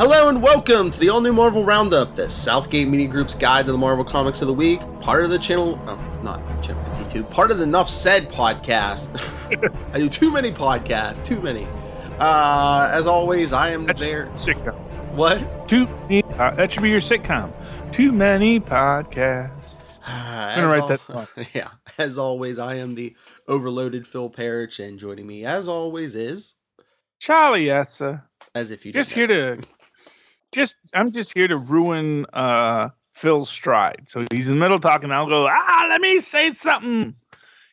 Hello and welcome to the all-new Marvel Roundup, the Southgate Media Group's guide to the Marvel Comics of the Week, part of the Channel 52, part of the Nuff Said podcast. I do too many podcasts, too many. As always, I am there. Sitcom. What? That should be your sitcom. Too many podcasts. I'm going to write that song. Yeah. As always, I am the overloaded Phil Parrish, and joining me, as always, is... Charlie Essa. As if you I'm just here to ruin Phil's stride. So he's in the middle talking, I'll go, let me say something.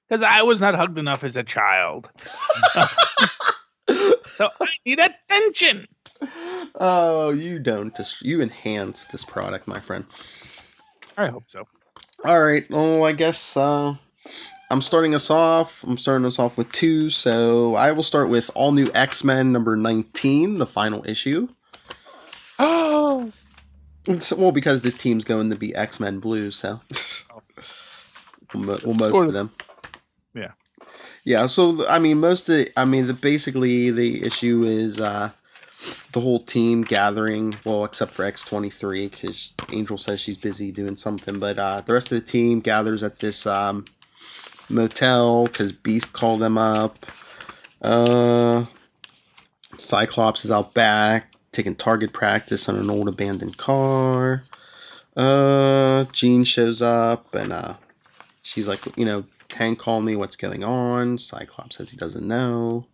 Because I was not hugged enough as a child. So I need attention. Oh, you don't. You enhance this product, my friend. I hope so. All right. Well, I guess I'm starting us off with two. So I will start with All New X-Men number 19, the final issue. Oh. Well, because this team's going to be X-Men Blue, so well, most of them. Yeah. Yeah. So basically the issue is the whole team gathering. Well, except for X-23, because Angel says she's busy doing something. But the rest of the team gathers at this motel because Beast called them up. Cyclops is out back taking target practice on an old abandoned car. Jean shows up and she's like, Hank called me, what's going on? Cyclops says he doesn't know.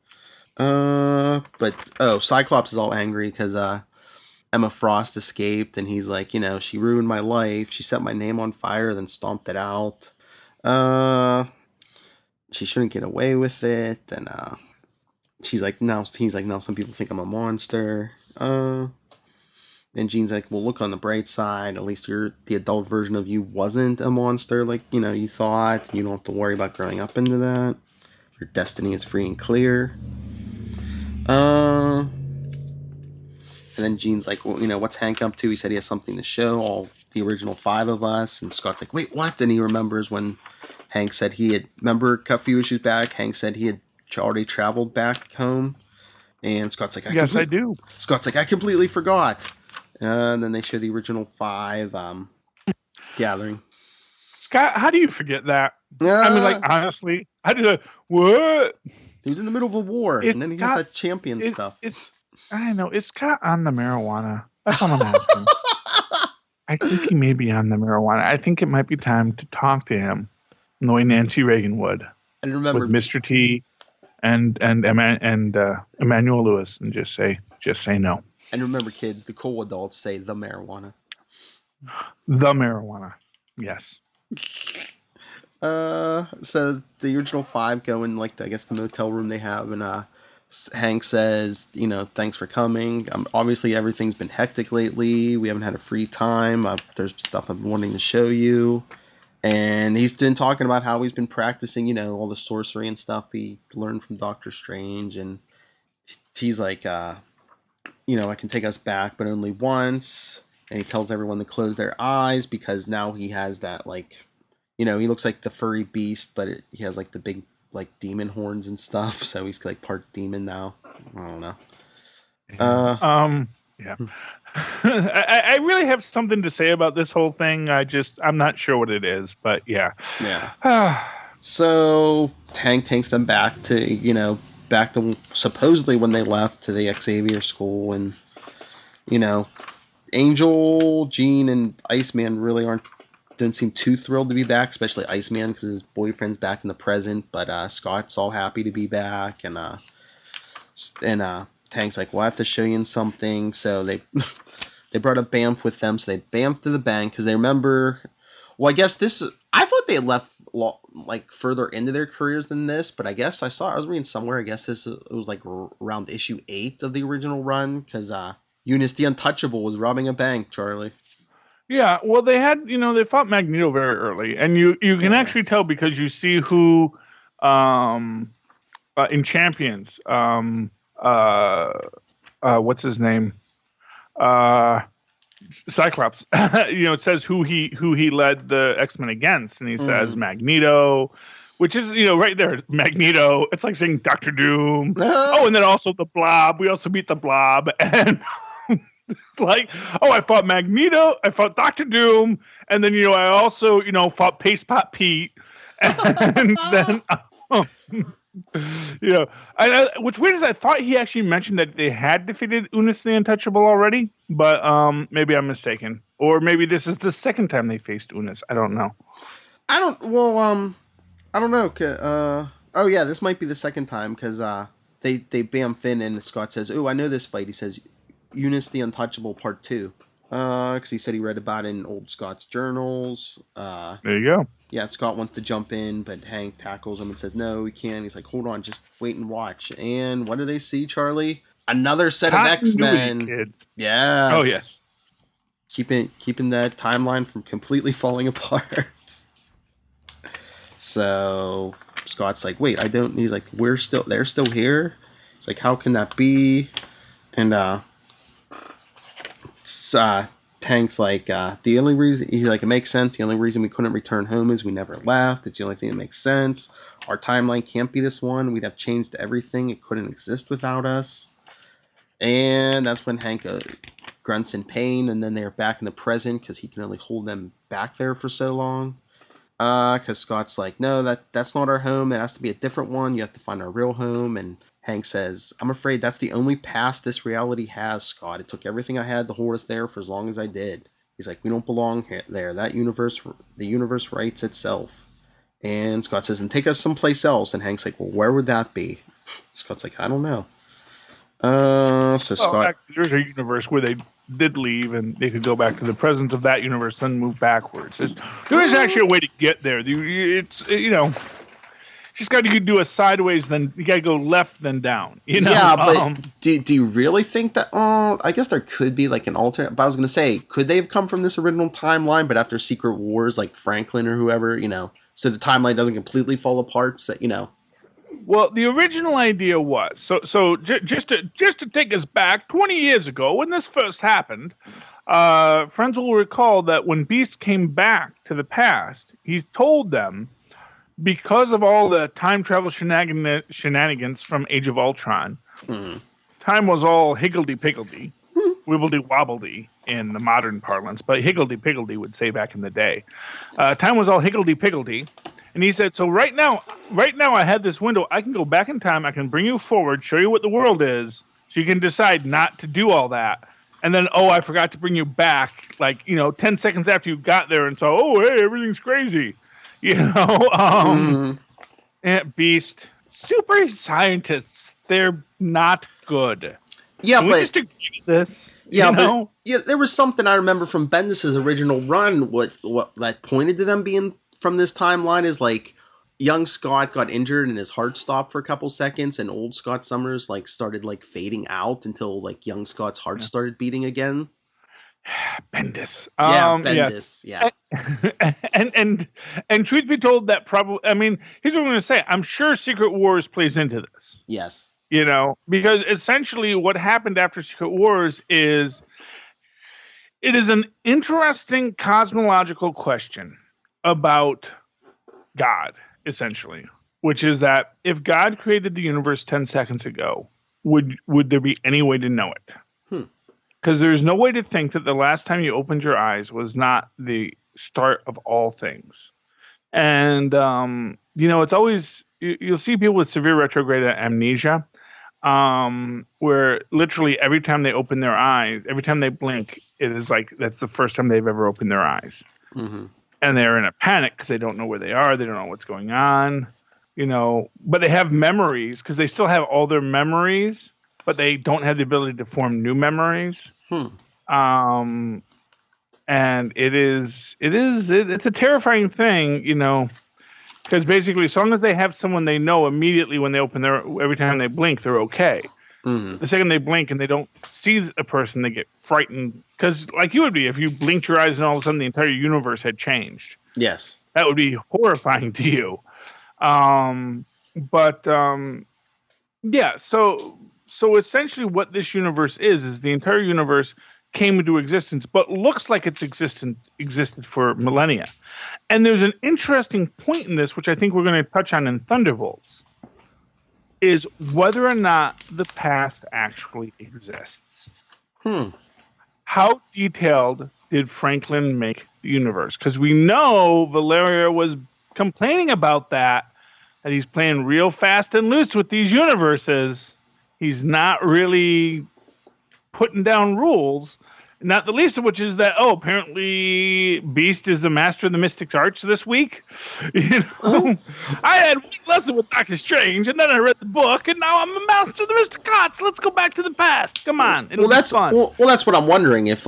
Cyclops is all angry because Emma Frost escaped, and he's like, she ruined my life. She set my name on fire, then stomped it out. She shouldn't get away with it, and he's like, no, some people think I'm a monster. And Jean's like, well, look on the bright side. At least the adult version of you wasn't a monster like, you thought. You don't have to worry about growing up into that. Your destiny is free and clear. And then Jean's like, well, what's Hank up to? He said he has something to show all the original 5 of us. And Scott's like, wait, what? And he remembers when Hank said remember a few issues back, Hank said he had already traveled back home. And Scott's like, yes, I do. Scott's like, I completely forgot. And then they show the original 5 gathering. Scott, how do you forget that? Honestly, I do. What? He was in the middle of a war, and then he has that champion stuff. I know. Is Scott on the marijuana? That's what I'm asking. I think he may be on the marijuana. I think it might be time to talk to him the way Nancy Reagan would. And remember, with Mr. T and Emmanuel Lewis, and just say no. And remember, kids, the cool adults say the marijuana. The marijuana, yes. So the original 5 go in, the motel room they have, and Hank says, thanks for coming. Obviously, everything's been hectic lately. We haven't had a free time. There's stuff I've been wanting to show you. And he's been talking about how he's been practicing, all the sorcery and stuff he learned from Doctor Strange. And he's like, I can take us back, but only once. And he tells everyone to close their eyes because now he has that, he looks like the furry beast, but he has, the big, demon horns and stuff. So he's, part demon now. I don't know. Yeah. I really have something to say about this whole thing. I'm not sure what it is, but yeah. Yeah. So Hank takes them back to supposedly when they left to the Xavier school, and Angel, Jean, and Iceman really don't seem too thrilled to be back, especially Iceman because his boyfriend's back in the present. But Scott's all happy to be back, and Hank's like, well, I have to show you something. So they brought up Banff with them, so they bamfed to the bank because they remember. Well, I guess I thought they left further into their careers than this, but I guess I was reading somewhere. I guess it was around issue 8 of the original run because Eunice the Untouchable was robbing a bank. Charlie. Yeah, well, they had they fought Magneto very early, and you can actually tell because you see who in Champions. What's his name? Cyclops. It says who he led the X-Men against, and he says Magneto, which is right there, Magneto. It's like saying Doctor Doom. Oh, and then also the Blob. We also beat the Blob, and It's like, oh, I fought Magneto, I fought Doctor Doom, and then I also fought Paste Pot Pete, and then what's weird is I thought he actually mentioned that they had defeated Unis the Untouchable already, but maybe I'm mistaken, or maybe this is the second time they faced Unis. I don't know. I don't know. Oh yeah, this might be the second time because they bam Finn and Scott says, "Oh, I know this fight." He says, "Eunice the Untouchable Part 2." Because he said he read about it in old Scott's journals. There you go. Yeah, Scott wants to jump in, but Hank tackles him and says, "No, we can't." He's like, "Hold on, just wait and watch." And what do they see, Charlie? Another set of X-Men. Kids. Yeah. Oh yes. Keeping that timeline from completely falling apart. So Scott's like, "Wait, I don't." He's like, "They're still here." It's like, "How can that be?" And Tank's like, the only reason, he's like, "It makes sense. The only reason we couldn't return home is we never left. It's the only thing that makes sense. Our timeline can't be this one. We'd have changed everything. It couldn't exist without us." And that's when Hank grunts in pain, and then they're back in the present because he can only hold them back there for so long. Because Scott's like, "No, that's not our home. It has to be a different one. You have to find our real home." And Hank says, "I'm afraid that's the only past this reality has, Scott. It took everything I had to hold us there for as long as I did." He's like, "We don't belong there. The universe writes itself." And Scott says, "And take us someplace else." And Hank's like, "Well, where would that be?" Scott's like, "I don't know." Scott... There's a universe where they did leave and they could go back to the present of that universe and move backwards. There is actually a way to get there. It's just got to do a sideways, then you got to go left, then down. Yeah, but do you really think that? I guess there could be like an alternate. But I was gonna say, could they have come from this original timeline? But after Secret Wars, like Franklin or whoever, so the timeline doesn't completely fall apart. So, Well, the original idea was so just to take us back 20 years ago when this first happened. Friends will recall that when Beast came back to the past, he told them, because of all the time travel shenanigans from Age of Ultron, time was all higgledy-piggledy, wibbledy-wobbledy in the modern parlance, but higgledy-piggledy would say back in the day. Time was all higgledy-piggledy, and he said, so right now I have this window. I can go back in time, I can bring you forward, show you what the world is, so you can decide not to do all that. And then, I forgot to bring you back, 10 seconds after you got there, and so, hey, everything's crazy. And Beast, super scientists, they're not good. Yeah, Can we just agree with this? Yeah, there was something I remember from Bendis' original run. What that pointed to them being from this timeline is like young Scott got injured and his heart stopped for a couple seconds, and old Scott Summers started fading out until young Scott's heart started beating again. Bendis. Bendis. Yes. Yeah. And truth be told, that probably, here's what I'm going to say. I'm sure Secret Wars plays into this. Yes. Because essentially what happened after Secret Wars is it is an interesting cosmological question about God, essentially, which is that if God created the universe 10 seconds ago, would there be any way to know it? Because there's no way to think that the last time you opened your eyes was not the start of all things. And, it's always, you'll see people with severe retrograde amnesia, where literally every time they open their eyes, every time they blink, it is that's the first time they've ever opened their eyes. Mm-hmm. And they're in a panic because they don't know where they are. They don't know what's going on, but they have memories because they still have all their memories, but they don't have the ability to form new memories. And it's a terrifying thing, because basically as long as they have someone they know immediately when they every time they blink, they're okay. Mm-hmm. The second they blink and they don't see a person, they get frightened. Because like you would be if you blinked your eyes and all of a sudden the entire universe had changed. Yes. That would be horrifying to you. So essentially what this universe is the entire universe came into existence, but looks like it's existed for millennia. And there's an interesting point in this, which I think we're going to touch on in Thunderbolts, is whether or not the past actually exists. how detailed did Franklin make the universe? Because we know Valeria was complaining about that he's playing real fast and loose with these universes. He's not really putting down rules. Not the least of which is that apparently Beast is the master of the mystic arts this week. I had one lesson with Doctor Strange, and then I read the book, and now I'm a master of the mystic arts. Let's go back to the past. Come on, it'll be fun. Well, that's what I'm wondering. If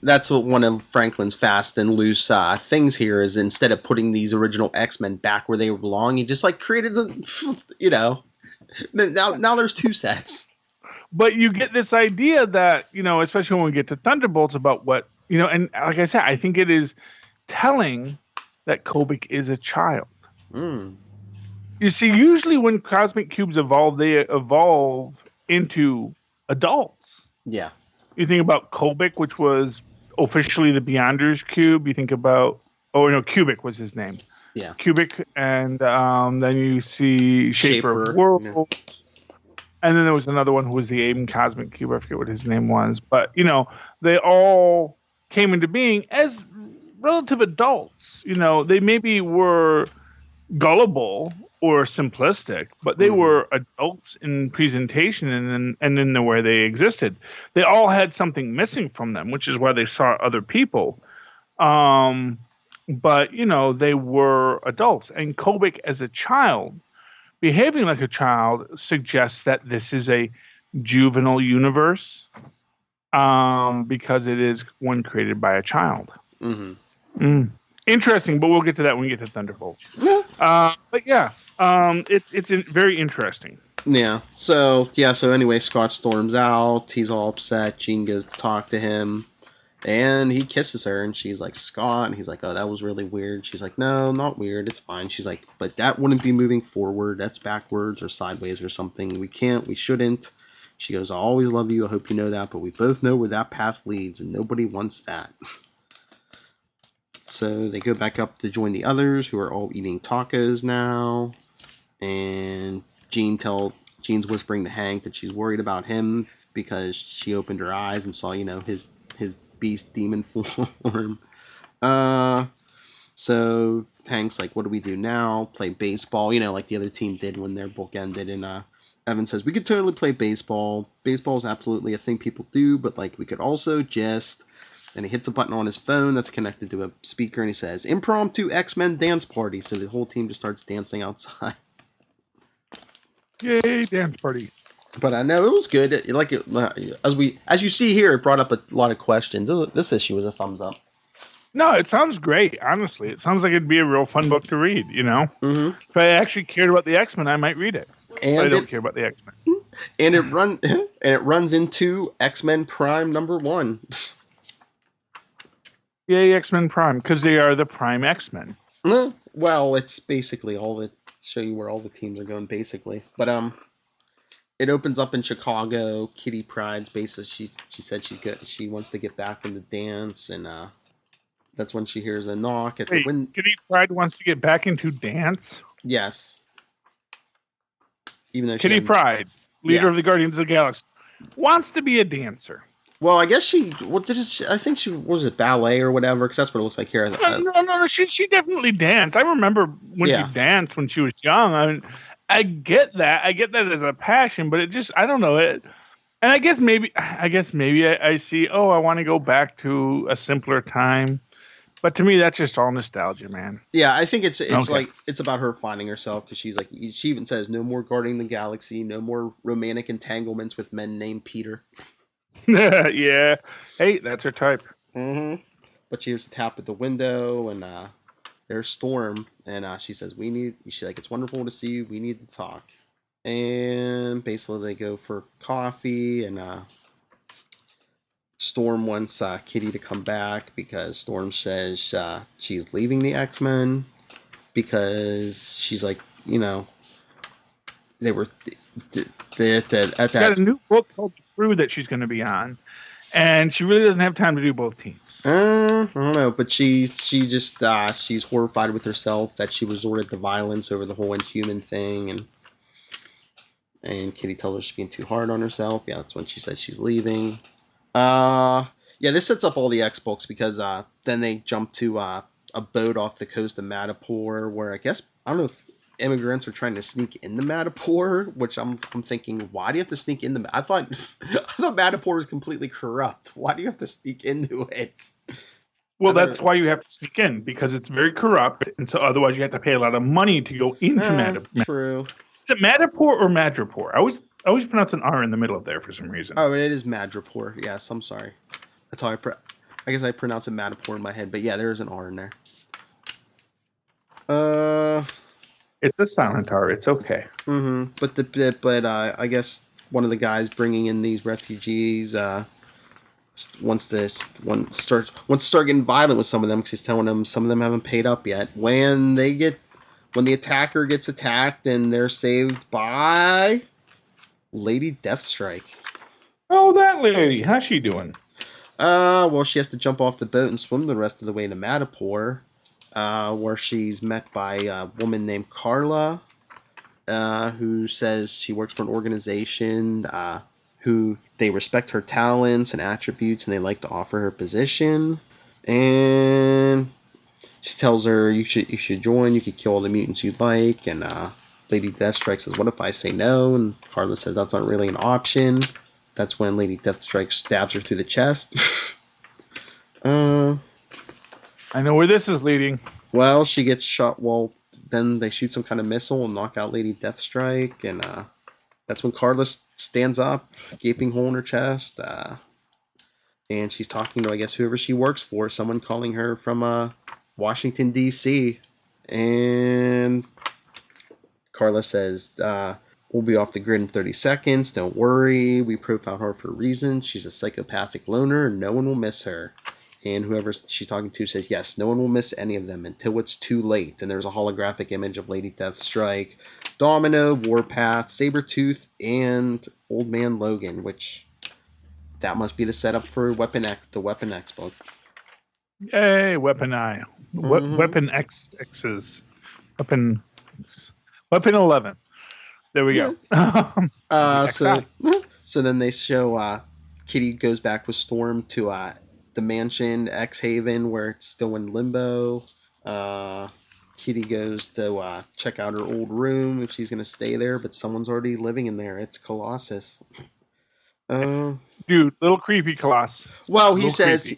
that's what one of Franklin's fast and loose things here is. Instead of putting these original X-Men back where they belong, he just created the, now there's two sets. But you get this idea that, especially when we get to Thunderbolts, about what, and like I said, I think it is telling that Kobik is a child. Mm. You see, usually when cosmic cubes evolve, they evolve into adults. Yeah. You think about Kobik, which was officially the Beyonders cube. You think about, Kubik was his name. Yeah. Kubik, and then you see Shaper of Worlds. Yeah. And then there was another one who was the Aiden Cosmic Cube. I forget what his name was. But, they all came into being as relative adults. They maybe were gullible or simplistic, but they were adults in presentation and in the way they existed. They all had something missing from them, which is why they saw other people. But, they were adults. And Kobik as a child, behaving like a child, suggests that this is a juvenile universe because it is one created by a child. Mm-hmm. Interesting, but we'll get to that when we get to Thunderbolts. But yeah, it's very interesting. Yeah. So anyway, Scott storms out. He's all upset. Jean goes to talk to him. And he kisses her, and she's like, Scott. And he's like, oh, that was really weird. She's like, no, not weird. It's fine. She's like, but that wouldn't be moving forward. That's backwards or sideways or something. We shouldn't. She goes, I always love you. I hope you know that. But we both know where that path leads, and nobody wants that. So they go back up to join the others, who are all eating tacos now. And Jean's whispering to Hank that she's worried about him because she opened her eyes and saw, his beast demon form. So Hank's like, what do we do now? Play baseball, like the other team did when their book ended. And Evan says, we could totally play baseball. Baseball is absolutely a thing people do, but we could also just... And he hits a button on his phone that's connected to a speaker, and he says, impromptu X-Men dance party. So the whole team just starts dancing outside. Yay, dance party. But I know it was good. As you see here, it brought up a lot of questions. This issue was a thumbs up. No, it sounds great. Honestly, it sounds like it'd be a real fun book to read. Mm-hmm. If I actually cared about the X-Men, I might read it. And but I don't care about the X-Men. And it runs into X-Men Prime #1. Yay, X-Men Prime, because they are the Prime X-Men. Well, it's basically show you where all the teams are going, basically. But it opens up in Chicago. Kitty Pryde's basis. She said she wants to get back in the dance, and that's when she hears a knock at the window. Kitty Pryde wants to get back into dance? Yes. Even though Kitty Pryde, leader of the Guardians of the Galaxy, wants to be a dancer. Well, I guess I think she was it ballet or whatever, because that's what it looks like here. No. She definitely danced. I remember when she danced when she was young. I get that. I get that as a passion, but it just, I don't know it. And I guess maybe I see, I want to go back to a simpler time. But to me, that's just all nostalgia, man. Yeah, I think it's about her finding herself, because she's she even says, no more guarding the galaxy, no more romantic entanglements with men named Peter. Yeah. Hey, that's her type. Mm-hmm. But she hears a tap at the window, and there's Storm, and she says, it's wonderful to see you, we need to talk. And basically they go for coffee, and Storm wants Kitty to come back, because Storm says she's leaving the X-Men, because she's like, they were... She's got a new book called The Crew that she's going to be on, and she really doesn't have time to do both teams. I don't know, but she just she's horrified with herself that she resorted to violence over the whole Inhuman thing, and Kitty tells her she's being too hard on herself. Yeah, that's when she says she's leaving. Yeah, this sets up all the X books because then they jump to a boat off the coast of Madapur, where I guess I don't know if immigrants are trying to sneak in the Madapur, which I'm thinking, why do you have to sneak in the? I thought I thought Madapur was completely corrupt. Why do you have to sneak into it? Well, I thought, that's why you have to sneak in because it's very corrupt, and so otherwise you have to pay a lot of money to go into Madapur. true. Is it Madapur or Madripoor? I always pronounce an R in the middle of there for some reason. Oh, it is Madripoor. Yes, I'm sorry. That's how I guess I pronounce it Madapur in my head, but yeah, there is an R in there. It's a silent R. It's okay. But I guess one of the guys bringing in these refugees wants to start getting violent with some of them because he's telling them some of them haven't paid up yet. When the attacker gets attacked and they're saved by Lady Deathstrike. Oh, that lady. How's she doing? Well, she has to jump off the boat and swim the rest of the way to Madapur, where she's met by a woman named Carla, who says she works for an organization who they respect her talents and attributes and they like to offer her position. And she tells her you should join, you could kill all the mutants you'd like. And Lady Deathstrike says, what if I say no? And Carla says that's not really an option. That's when Lady Deathstrike stabs her through the chest. I know where this is leading. Well, she gets shot. Well, then they shoot some kind of missile and knock out Lady Deathstrike. And that's when Carla stands up, gaping hole in her chest. And she's talking to, I guess, whoever she works for. Someone calling her from Washington, D.C. And Carla says, we'll be off the grid in 30 seconds. Don't worry. We profiled her for a reason. She's a psychopathic loner, and no one will miss her. And whoever she's talking to says, yes, no one will miss any of them until it's too late. And there's a holographic image of Lady Deathstrike, Domino, Warpath, Sabretooth, and Old Man Logan, which that must be the setup for Weapon X, the Weapon X book. Yay, Weapon I. Weapon X's. Weapon 11. There we go. So then they show Kitty goes back with Storm to the mansion X Haven where it's still in limbo. Kitty goes to check out her old room if she's gonna stay there, but someone's already living in there. It's Colossus. Dude, little creepy Colossus. Well, he says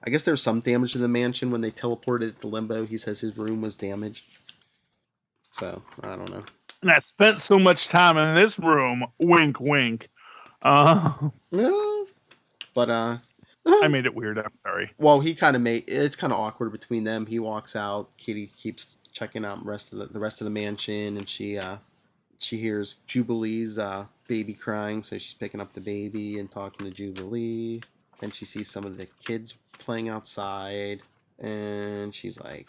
I guess there's some damage to the mansion when they teleported to limbo. He says his room was damaged. So I don't know. And I spent so much time in this room. Wink, wink. No, but I made it weird. I'm sorry. Well, it's kind of awkward between them. He walks out. Kitty keeps checking out the rest of the mansion, and she hears Jubilee's baby crying, so she's picking up the baby and talking to Jubilee. Then she sees some of the kids playing outside, and she's like,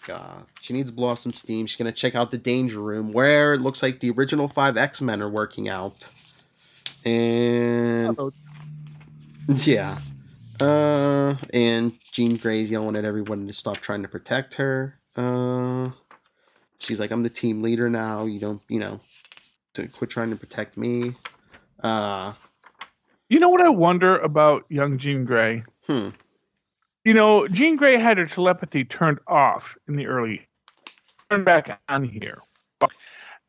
she needs to blow off some steam. She's gonna check out the danger room where it looks like the original 5 X-Men are working out. And yeah. And Jean Grey's yelling at everyone to stop trying to protect her. She's like, I'm the team leader now. You don't, to quit trying to protect me. You know what I wonder about young Jean Grey? Jean Grey had her telepathy turned off in the early, turned back on here.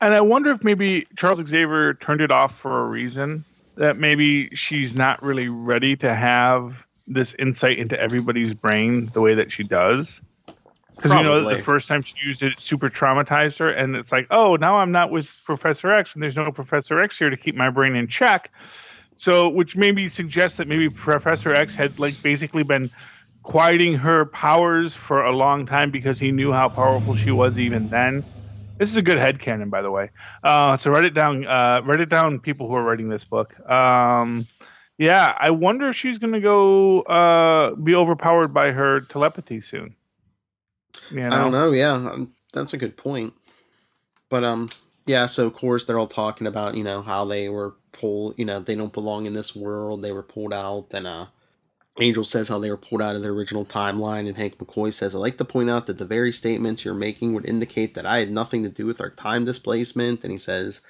And I wonder if maybe Charles Xavier turned it off for a reason, that maybe she's not really ready to have this insight into everybody's brain the way that she does. Because the first time she used it super traumatized her, and it's like, oh, now I'm not with Professor X, and there's no Professor X here to keep my brain in check. So, which maybe suggests that maybe Professor X had basically been quieting her powers for a long time because he knew how powerful she was even then. This is a good headcanon, by the way. So write it down. Write it down, people who are writing this book. Yeah, I wonder if she's going to go be overpowered by her telepathy soon. I don't know. Yeah, that's a good point. But yeah. So of course they're all talking about how they were pulled. They don't belong in this world. They were pulled out, and Angel says how they were pulled out of their original timeline, and Hank McCoy says, I'd like to point out that the very statements you're making would indicate that I had nothing to do with our time displacement. And he says,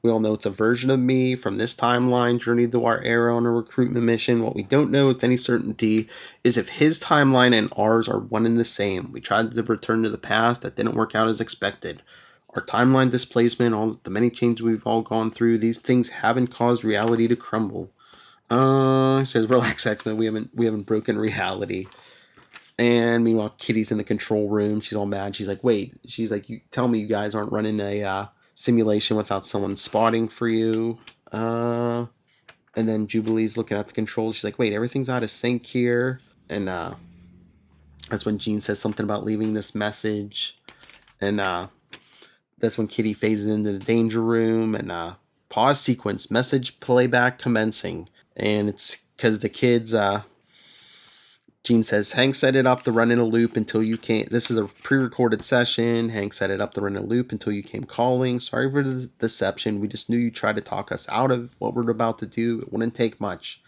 We all know it's a version of me from this timeline, journeyed to our era on a recruitment mission. What we don't know with any certainty is if his timeline and ours are one and the same. We tried to return to the past, that didn't work out as expected. Our timeline displacement, all the many changes we've all gone through, these things haven't caused reality to crumble. He says, relax, X-Men, we haven't broken reality. And meanwhile, Kitty's in the control room. She's all mad. She's like, wait. She's like, you tell me you guys aren't running a simulation without someone spotting for you. And then Jubilee's looking at the controls. She's like, wait, everything's out of sync here. And that's when Jean says something about leaving this message. And that's when Kitty phases into the danger room. And pause sequence, message playback commencing. And it's because the kids... Gene says, Hank set it up to run in a loop until you came. This is a pre-recorded session. Hank set it up to run in a loop until you came calling. Sorry for the deception. We just knew you tried to talk us out of what we're about to do. It wouldn't take much.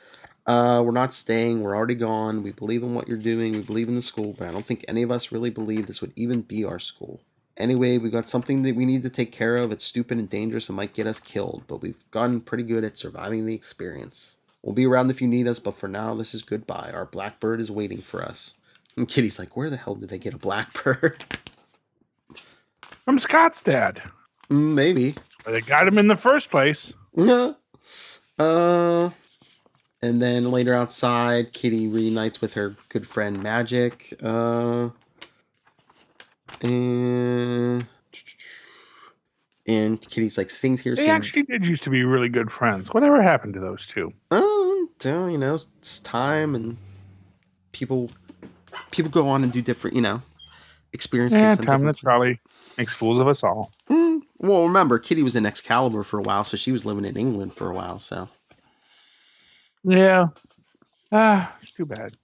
We're not staying. We're already gone. We believe in what you're doing. We believe in the school, but I don't think any of us really believe this would even be our school. Anyway, we got something that we need to take care of. It's stupid and dangerous and might get us killed, but we've gotten pretty good at surviving the experience. We'll be around if you need us, but for now, this is goodbye. Our blackbird is waiting for us. And Kitty's like, where the hell did they get a blackbird? From Scott's dad. Maybe. They got him in the first place. Yeah. And then later outside, Kitty reunites with her good friend Magic. And Kitty's like, things here They actually did used to be really good friends. Whatever happened to those two? You know, it's time and people go on and do different, experiences. Yeah, time the trolley makes fools of us all. Well, remember, Kitty was in Excalibur for a while, so she was living in England for a while, so. Yeah. It's too bad.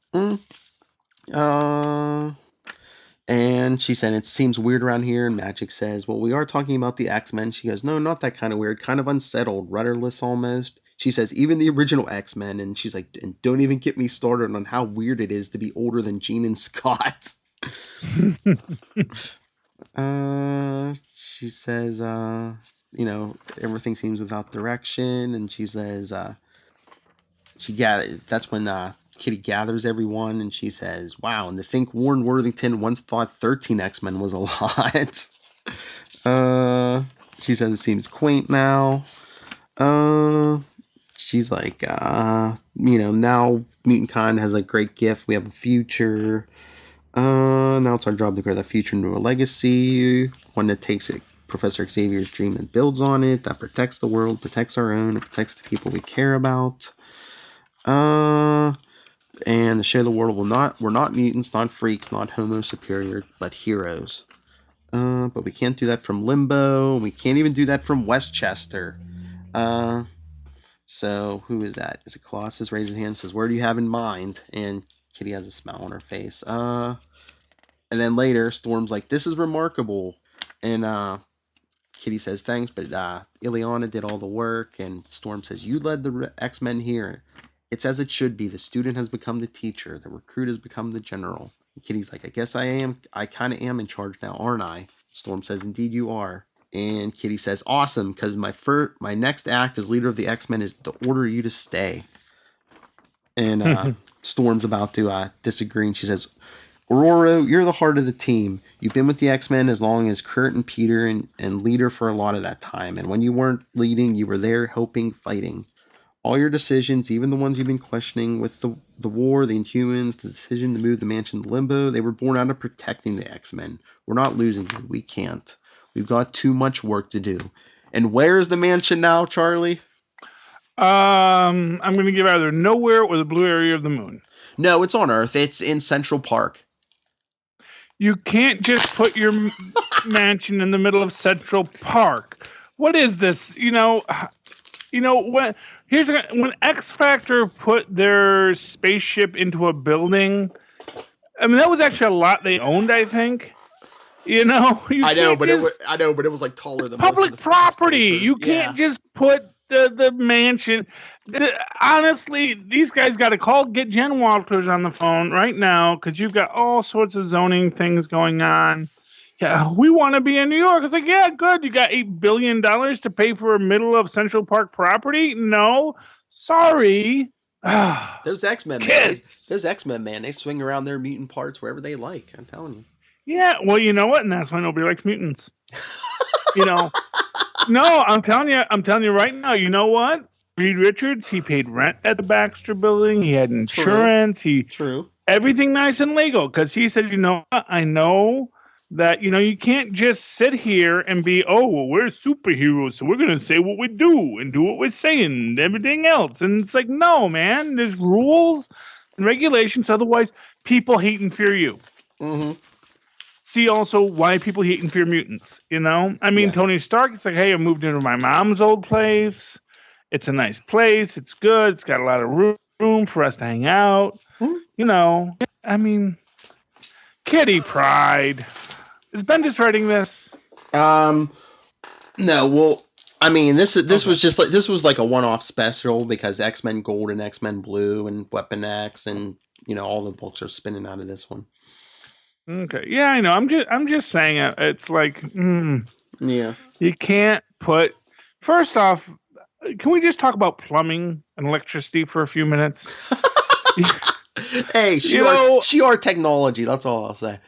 And she said, it seems weird around here. And Magic says, well, we are talking about the X-Men. She goes, no, not that kind of weird. Kind of unsettled, rudderless almost. She says, even the original X-Men. And she's like, and don't even get me started on how weird it is to be older than Jean and Scott. She says, everything seems without direction. And she says, that's when Kitty gathers everyone and she says, wow, and to think Warren Worthington once thought 13 X-Men was a lot. She says it seems quaint now. She's like, now Mutant Kind has a great gift. We have a future. Now it's our job to grow that future into a legacy. One that takes it, Professor Xavier's dream and builds on it. That protects the world, protects our own, and protects the people we care about. And to show the world we're not mutants, not freaks, not homo superior, but heroes. But we can't do that from Limbo. We can't even do that from Westchester. So who is that? Is it Colossus? Raises his hand and says, where do you have in mind? And Kitty has a smile on her face. And then later, Storm's like, this is remarkable. And Kitty says, thanks, but Ileana did all the work. And Storm says, you led the X-Men here. It's as it should be. The student has become the teacher. The recruit has become the general. And Kitty's like, I guess I am. I kind of am in charge now, aren't I? Storm says, indeed you are. And Kitty says, awesome, because my next act as leader of the X-Men is to order you to stay. And Storm's about to disagree, and she says, Aurora, you're the heart of the team. You've been with the X-Men as long as Kurt and Peter and leader for a lot of that time. And when you weren't leading, you were there helping, fighting. All your decisions, even the ones you've been questioning with the war, the Inhumans, the decision to move the mansion to Limbo, they were born out of protecting the X-Men. We're not losing you. We can't. We've got too much work to do. And where is the mansion now, Charlie? I'm going to give either nowhere or the blue area of the moon. No, it's on Earth. It's in Central Park. You can't just put your mansion in the middle of Central Park. What is this? When X Factor put their spaceship into a building, I mean that was actually a lot they owned. I think, I know, but it was like taller than public property. You can't just put the mansion. Honestly, these guys got to get Jen Walters on the phone right now because you've got all sorts of zoning things going on. yeah, we want to be in New York. It's like, yeah, good. You got $8 billion to pay for a middle of Central Park property? No, sorry. Those X-Men, man. Kids. Those X-Men, man. They swing around their mutant parts wherever they like. I'm telling you. Yeah, well, you know what? And that's why nobody likes mutants. No, I'm telling you right now. You know what? Reed Richards, he paid rent at the Baxter Building. He had insurance. True. Everything nice and legal, because he said, you know what? I know that, you can't just sit here and be, oh, well, we're superheroes, so we're going to say what we do and do what we're saying and everything else. And it's like, no, man, there's rules and regulations. Otherwise, people hate and fear you. Mm-hmm. See also why people hate and fear mutants, I mean, yes. Tony Stark, it's like, hey, I moved into my mom's old place. It's a nice place. It's good. It's got a lot of room for us to hang out. Mm-hmm. I mean, Kitty Pride. Is Bendis writing this? No. Well, I mean, this was like a one-off special because X-Men Gold and X-Men Blue and Weapon X and all the books are spinning out of this one. Okay. Yeah, I know. I'm just saying it. It's like, yeah. You can't put. First off, can we just talk about plumbing and electricity for a few minutes? Hey, she technology. That's all I'll say.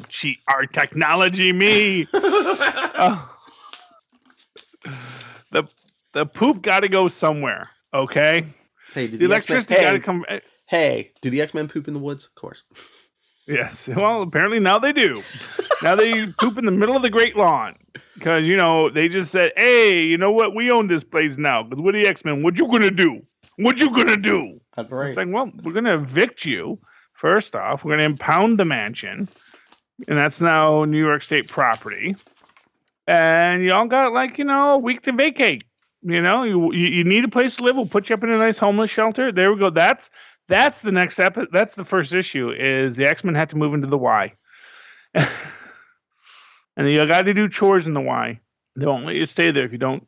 She are technology, me. The poop got to go somewhere. Okay. Hey, the electricity got to come. Hey, do the X-Men poop in the woods? Of course. Yes. Well, apparently now they do. Now they poop in the middle of the Great Lawn because they just said, "Hey, you know what? We own this place now." Because we're the X-Men. What you gonna do? What you gonna do? That's right. It's like, well, we're gonna evict you. First off, we're gonna impound the mansion. And that's now New York State property. And y'all got a week to vacate. You need a place to live. We'll put you up in a nice homeless shelter. There we go. That's the next episode. That's the first issue is the X-Men had to move into the Y. And you got to do chores in the Y. They won't let you stay there if you don't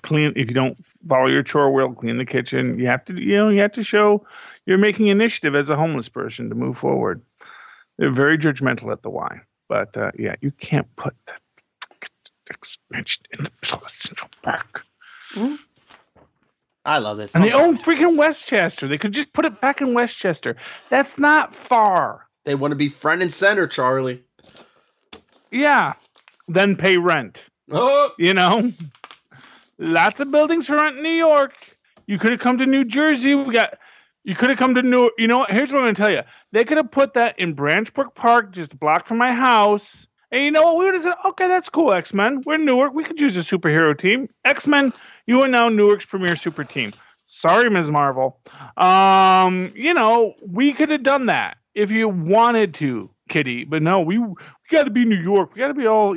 clean, if you don't follow your chore wheel, clean the kitchen. You have to show you're making initiative as a homeless person to move forward. They're very judgmental at the Y. But, you can't put the expansion in the middle of Central Park. Mm-hmm. I love it. And they own freaking Westchester. They could just put it back in Westchester. That's not far. They want to be front and center, Charlie. Yeah. Then pay rent. Oh. Lots of buildings for rent in New York. You could have come to New Jersey. You could have come to New. You know what? Here's what I'm going to tell you. They could have put that in Branchbrook Park, just a block from my house. And you know what? We would have said, okay, that's cool, X-Men. We're in Newark. We could use a superhero team. X-Men, you are now Newark's premier super team. Sorry, Ms. Marvel. We could have done that if you wanted to, Kitty. But no, we got to be New York. We got to be all,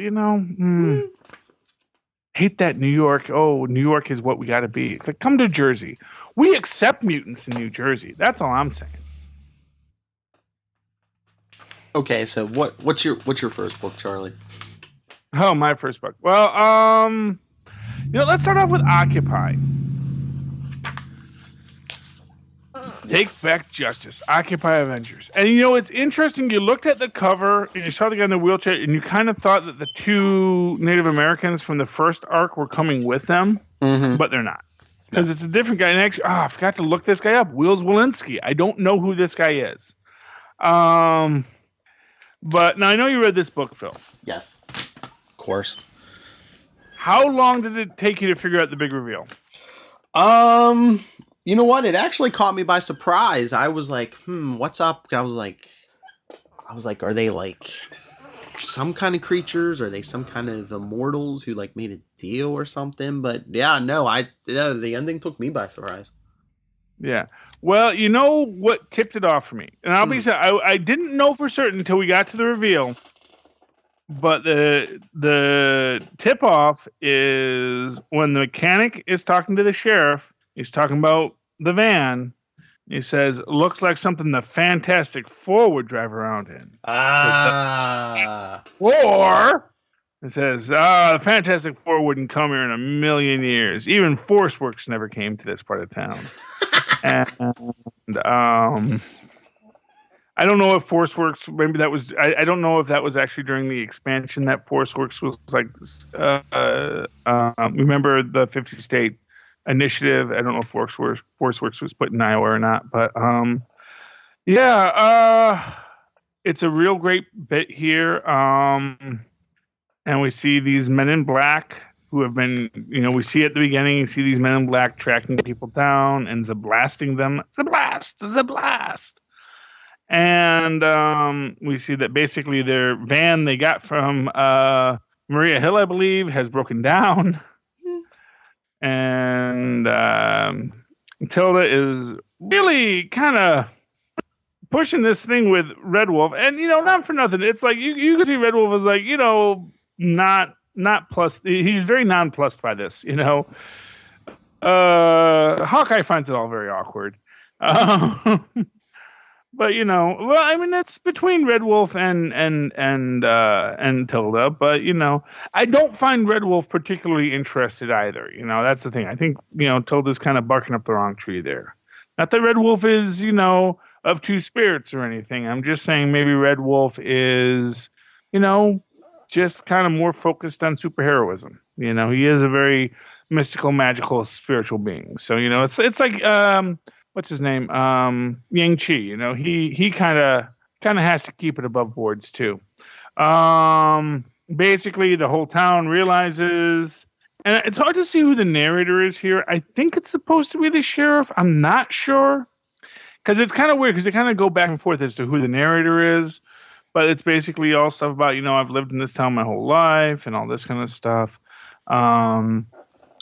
hate that New York. Oh, New York is what we got to be. It's like, come to Jersey. We accept mutants in New Jersey. That's all I'm saying. Okay, so what's your first book, Charlie? Oh, my first book. Well, let's start off with Occupy. Take Back Justice. Occupy Avengers. And it's interesting. You looked at the cover and you saw the guy in the wheelchair, and you kind of thought that the two Native Americans from the first arc were coming with them, but they're not. Because it's a different guy. And actually, I forgot to look this guy up. Wills Walensky. I don't know who this guy is. But now I know you read this book, Phil. Yes, of course. How long did it take you to figure out the big reveal? You know what? It actually caught me by surprise. I was like, what's up? I was like, are they like some kind of creatures? Are they some kind of immortals who like made a deal or something? But yeah, no, the ending took me by surprise. Yeah. Well, you know what tipped it off for me? And I'll be saying, I didn't know for certain until we got to the reveal. But the tip-off is when the mechanic is talking to the sheriff, he's talking about the van. He says, looks like something the Fantastic Four would drive around in. Or it says, the Fantastic Four wouldn't come here in a million years. Even Force Works never came to this part of town. And I I don't know if ForceWorks. Maybe that was. I don't know if that was actually during the expansion that ForceWorks was like. Remember the 50 state initiative? I don't know if ForceWorks was put in Iowa or not, but yeah. It's a real great bit here. And we see these men in black who have been, we see at the beginning, you see these men in black tracking people down and blasting them. It's a blast. It's a blast. And we see that basically their van they got from Maria Hill, I believe, has broken down. And Tilda is really kind of pushing this thing with Red Wolf. And, not for nothing. It's like you can see Red Wolf is like, not plus. He's very nonplussed by this, Hawkeye finds it all very awkward. But well, I mean, it's between Red Wolf and Tilda. But I don't find Red Wolf particularly interested either. That's the thing. I think Tilda's kind of barking up the wrong tree there. Not that Red Wolf is of two spirits or anything. I'm just saying maybe Red Wolf is just kind of more focused on superheroism. He is a very mystical, magical, spiritual being. So it's like what's his name? Yang Chi. He kind of has to keep it above boards too. Basically, the whole town realizes, and it's hard to see who the narrator is here. I think it's supposed to be the sheriff. I'm not sure because it's kind of weird because they kind of go back and forth as to who the narrator is. But it's basically all stuff about I've lived in this town my whole life and all this kind of stuff.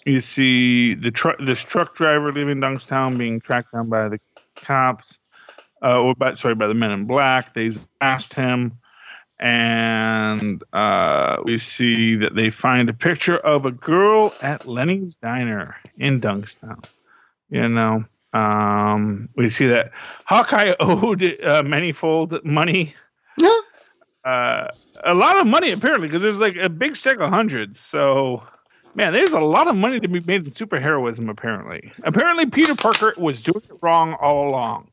You see this truck driver leaving Dunkstown being tracked down by the cops, by the men in black. They asked him, and we see that they find a picture of a girl at Lenny's Diner in Dunkstown. We see that Hawkeye owed Manifold money. A lot of money apparently because there's like a big stack of hundreds. So. Man, there's a lot of money to be made in superheroism, apparently. Apparently, Peter Parker was doing it wrong all along.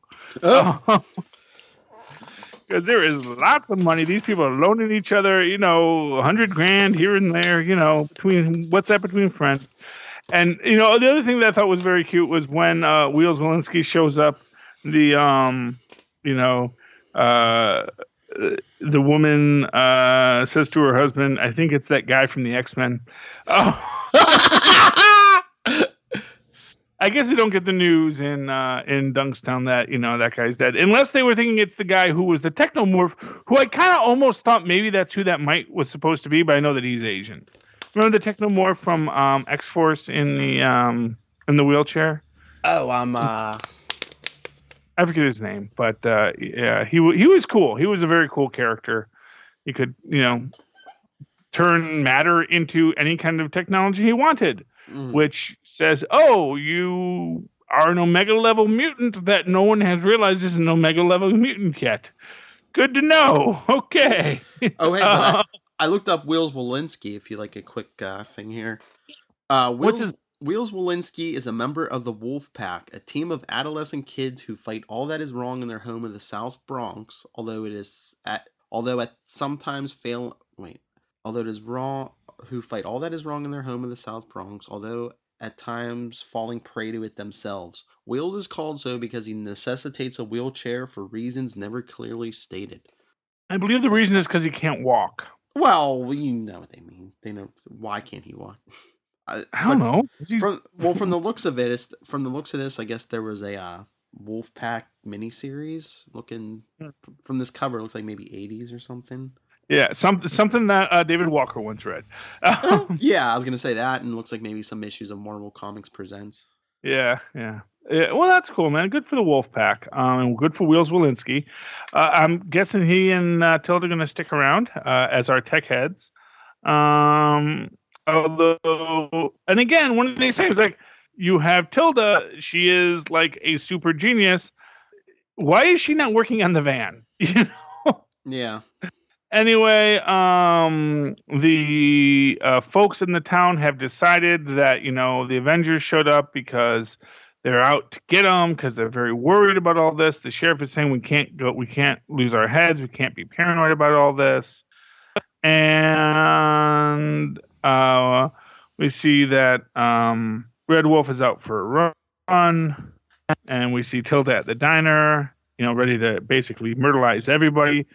Because there is lots of money. These people are loaning each other, $100,000 here and there, between friends. And, the other thing that I thought was very cute was when Wheels Walensky shows up, the woman says to her husband, I think it's that guy from the X-Men. Oh. I guess they don't get the news in Dunkstown that that guy's dead, unless they were thinking it's the guy who was the Technomorph, who I kind of almost thought maybe that's who that was supposed to be, but I know that he's Asian. Remember the Technomorph from X-Force in the wheelchair? Oh, I forget his name, but yeah, he was cool. He was a very cool character. He could turn matter into any kind of technology he wanted. Which says, oh, you are an Omega level mutant that no one has realized is an Omega level mutant yet. Good to know. Okay. Oh, hey, but I looked up Wheels Walensky, if you like a quick thing here. Wheels Walensky is a member of the Wolf Pack, a team of adolescent kids who fight all that is wrong in their home in the South Bronx, although it is wrong. Who fight all that is wrong in their home in the South Bronx, although at times falling prey to it themselves. Wheels is called so because he necessitates a wheelchair for reasons never clearly stated. I believe the reason is because he can't walk. Well, you know what they mean. They know why can't he walk? I don't know. From the looks of this, I guess there was a Wolfpack miniseries. Looking from this cover, it looks like maybe 80s or something. Yeah, something that David Walker once read. Yeah, I was gonna say that, and it looks like maybe some issues of Marvel Comics Presents. Yeah. Well, that's cool, man. Good for the Wolfpack, and good for Wheels Walensky. I'm guessing he and Tilda are going to stick around as our tech heads. Although, and again, one of these things, like, you have Tilda, she is like a super genius. Why is she not working on the van? Yeah. Anyway, the folks in the town have decided that, the Avengers showed up because They're out to get them because they're very worried about all this. The sheriff is saying we can't lose our heads, we can't be paranoid about all this. And we see that Red Wolf is out for a run, and we see Tilda at the diner, ready to basically murderize everybody.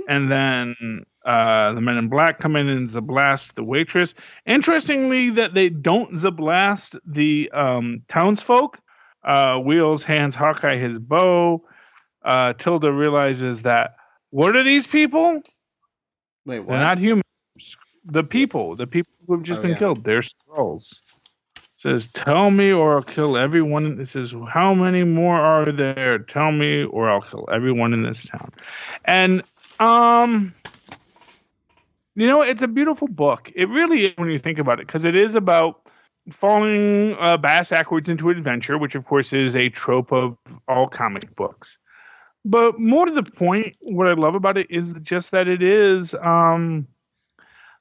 And then the Men in Black come in and zablast the waitress. Interestingly, that they don't zablast the townsfolk. Wheels hands Hawkeye his bow. Tilda realizes that, what are these people? Wait, what? They're not humans. The people who have just been killed, they're Skrulls. Says, tell me or I'll kill everyone. It says, how many more are there? Tell me or I'll kill everyone in this town. And, it's a beautiful book. It really is when you think about it, because it is about falling bass backwards into adventure, which of course is a trope of all comic books. But more to the point, what I love about it is just that it is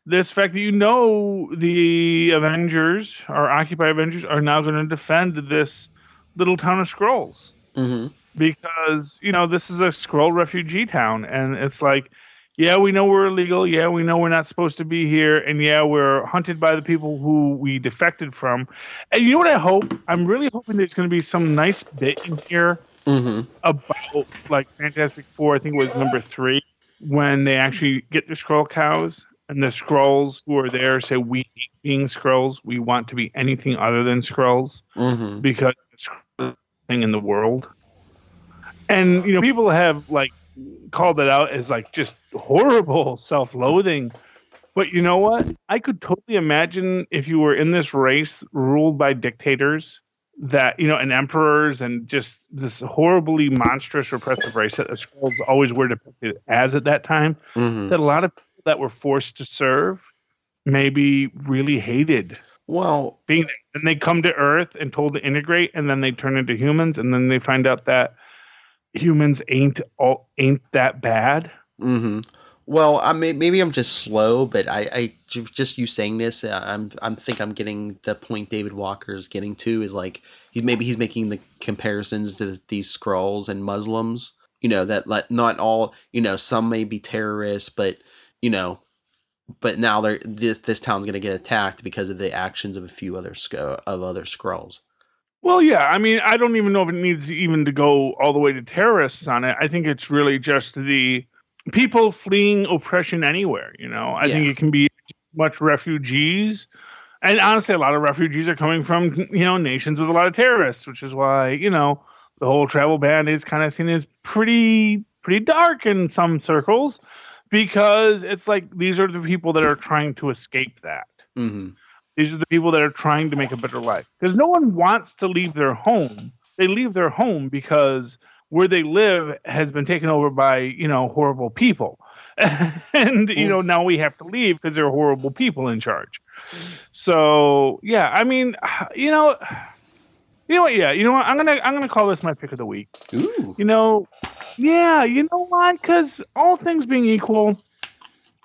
this fact that the Avengers, or Occupy Avengers, are now going to defend this little town of Skrulls. Mm-hmm. Because, this is a Skrull refugee town. And it's like, yeah, we know we're illegal. Yeah, we know we're not supposed to be here. And yeah, we're hunted by the people who we defected from. And you know what I hope? I'm really hoping there's going to be some nice bit in here about, like, Fantastic Four, I think it was number 3, when they actually get the Skrull cows. And the Skrulls who are there say, we hate being Skrulls. We want to be anything other than Skrulls. Mm-hmm. Because it's the thing in the world. And, people have, like, called it out as, like, just horrible self-loathing. But you know what? I could totally imagine if you were in this race ruled by dictators that, and emperors and just this horribly monstrous repressive race that the Skrulls always were depicted as at that time, that a lot of people that were forced to serve maybe really hated being there. And they come to Earth and told to integrate, and then they turn into humans, and then they find out that humans ain't that bad. Mm-hmm. Well, maybe I'm just slow, but I just you saying this, I'm getting the point David Walker's getting to is like he's making the comparisons to these Skrulls and Muslims. That not all, some may be terrorists, but but now this town's going to get attacked because of the actions of a few other Skrulls. Well, yeah. I mean, I don't even know if it needs even to go all the way to terrorists on it. I think it's really just the people fleeing oppression anywhere. I think it can be much refugees. And honestly, a lot of refugees are coming from, nations with a lot of terrorists, which is why, the whole travel ban is kind of seen as pretty dark in some circles, because it's like, these are the people that are trying to escape that. Mm-hmm. These are the people that are trying to make a better life, because no one wants to leave their home. They leave their home because where they live has been taken over by, horrible people. And, now we have to leave because there are horrible people in charge. So, yeah, I mean, you know what? Yeah, what? I'm gonna call this my pick of the week. Ooh. Yeah, you know why? Because all things being equal,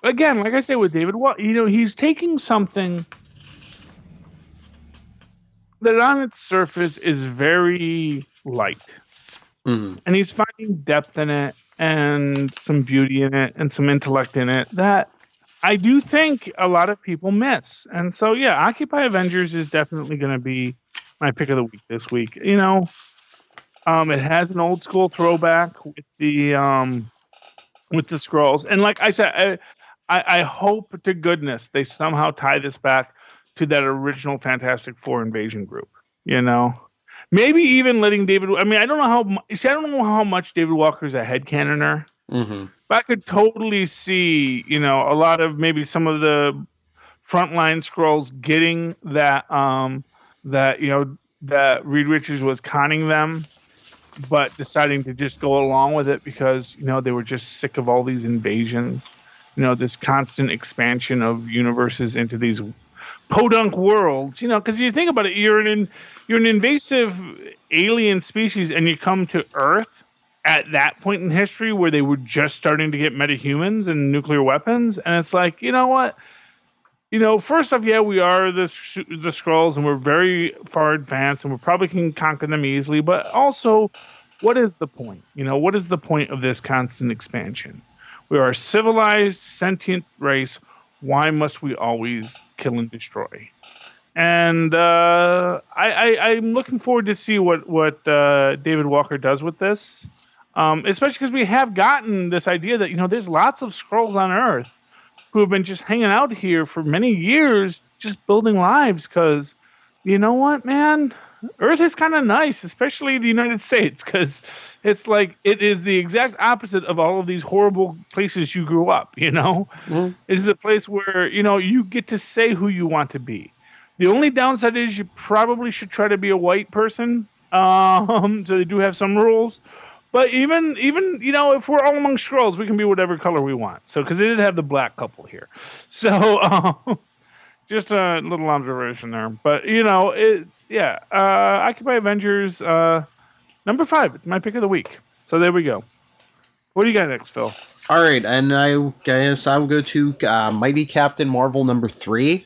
again, like I say with David, he's taking something that on its surface is very light. Mm-hmm. And he's finding depth in it and some beauty in it and some intellect in it that I do think a lot of people miss. And so, yeah, Occupy Avengers is definitely going to be my pick of the week this week. It has an old school throwback with the Skrulls. And like I said, I hope to goodness they somehow tie this back to that original Fantastic Four invasion group. Maybe even letting David. I mean, I don't know how much David Walker's a headcanoner. Mm-hmm. But I could totally see, a lot of maybe some of the frontline Skrulls getting that that Reed Richards was conning them, but deciding to just go along with it because they were just sick of all these invasions. This constant expansion of universes into these podunk worlds, because you think about it, you're an invasive alien species, and you come to Earth at that point in history where they were just starting to get metahumans and nuclear weapons, and it's like, you know what? first off, yeah, we are the Skrulls, and we're very far advanced, and we probably can conquer them easily. But also, what is the point? What is the point of this constant expansion? We are a civilized, sentient race. Why must we always kill and destroy? And I'm looking forward to see what David Walker does with this, especially because we have gotten this idea that there's lots of Skrulls on Earth who have been just hanging out here for many years, just building lives. Because you know what, man, Earth is kind of nice, especially the United States, because it's like it is the exact opposite of all of these horrible places you grew up. Mm-hmm. It is a place where you get to say who you want to be. The only downside is you probably should try to be a white person. So they do have some rules. But even if we're all among Skrulls, we can be whatever color we want. So because they did have the black couple here, so just a little observation there. But Occupy Avengers number 5. It's my pick of the week. So there we go. What do you got next, Phil? All right, and I guess I will go to Mighty Captain Marvel number 3.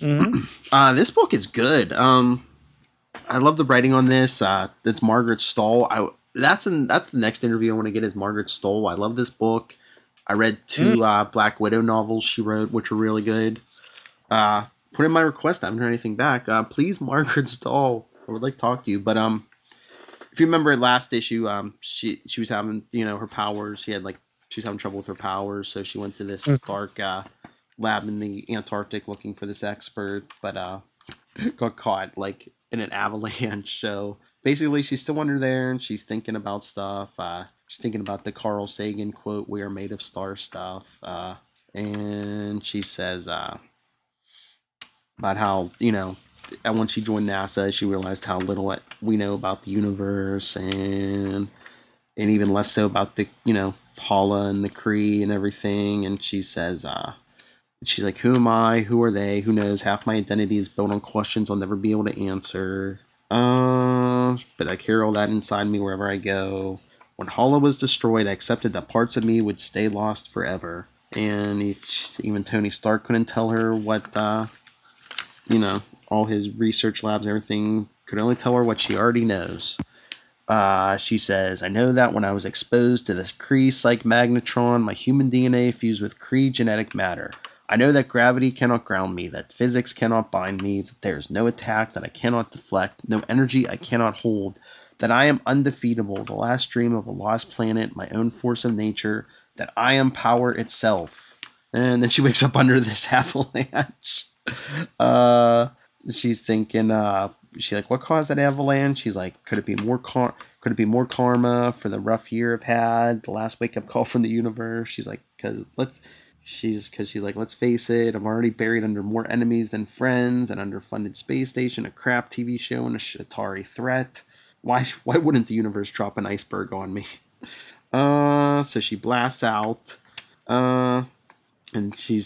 Mm-hmm. This book is good. I love the writing on this. It's Margaret Stoll. That's the next interview I want to get is Margaret Stoll. I love this book. I read 2 Black Widow novels she wrote, which were really good. Put in my request. I haven't heard anything back. Please, Margaret Stoll, I would like to talk to you. But if you remember last issue, she was having her powers. She was having trouble with her powers, so she went to this dark lab in the Antarctic looking for this expert, but got caught in an avalanche. So basically, she's still under there, and she's thinking about stuff. She's thinking about the Carl Sagan quote, "We are made of star stuff," and she says about how and when she joined NASA, she realized how little we know about the universe, and even less so about the Hala and the Kree and everything. And she says, she's like, "Who am I? Who are they? Who knows? Half my identity is built on questions I'll never be able to answer. But I carry all that inside me wherever I go. When Hala was destroyed, I accepted that parts of me would stay lost forever." And even Tony Stark couldn't tell her what, all his research labs and everything could only tell her what she already knows. She says, "I know that when I was exposed to this Kree psych magnetron, my human DNA fused with Kree genetic matter. I know that gravity cannot ground me, that physics cannot bind me, that there is no attack that I cannot deflect, no energy I cannot hold, that I am undefeatable, the last dream of a lost planet, my own force of nature, that I am power itself." And then she wakes up under this avalanche. She's thinking, she's like, "What caused that avalanche?" She's like, could it be more karma for the rough year I've had, the last wake up call from the universe?" She's like, she's like, "Let's face it, I'm already buried under more enemies than friends, an underfunded space station, a crap TV show, and a Shatari threat. Why wouldn't the universe drop an iceberg on me?" So she blasts out. And she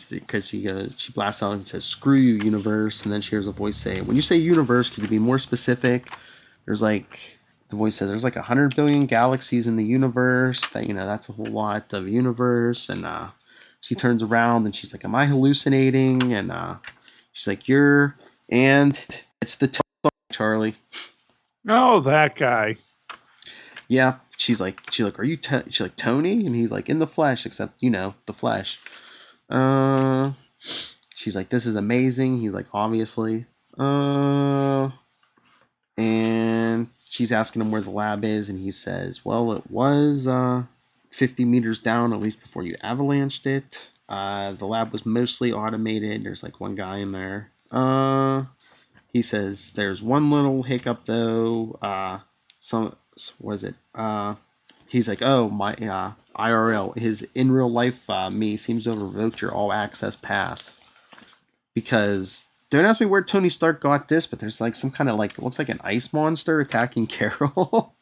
blasts out and says, "Screw you, universe." And then she hears a voice say, "When you say universe, could you be more specific? The voice says, there's 100 billion galaxies in the universe. That's a whole lot of universe." And she turns around and she's like, "Am I hallucinating?" And she's like, and it's the Charlie. Oh, that guy. Yeah. She's like, "Are you she's like, Tony?" And he's like, "In the flesh, except, the flesh." She's like, "This is amazing." He's like, "Obviously." And she's asking him where the lab is, and he says, "Well, it was 50 meters down, at least before you avalanched it. The lab was mostly automated. There's one guy in there." He says, "There's one little hiccup though. What is it? He's like, "Oh, my IRL, his in real life me seems to have revoked your all access pass." Because don't ask me where Tony Stark got this, but there's some kind of it looks like an ice monster attacking Carol.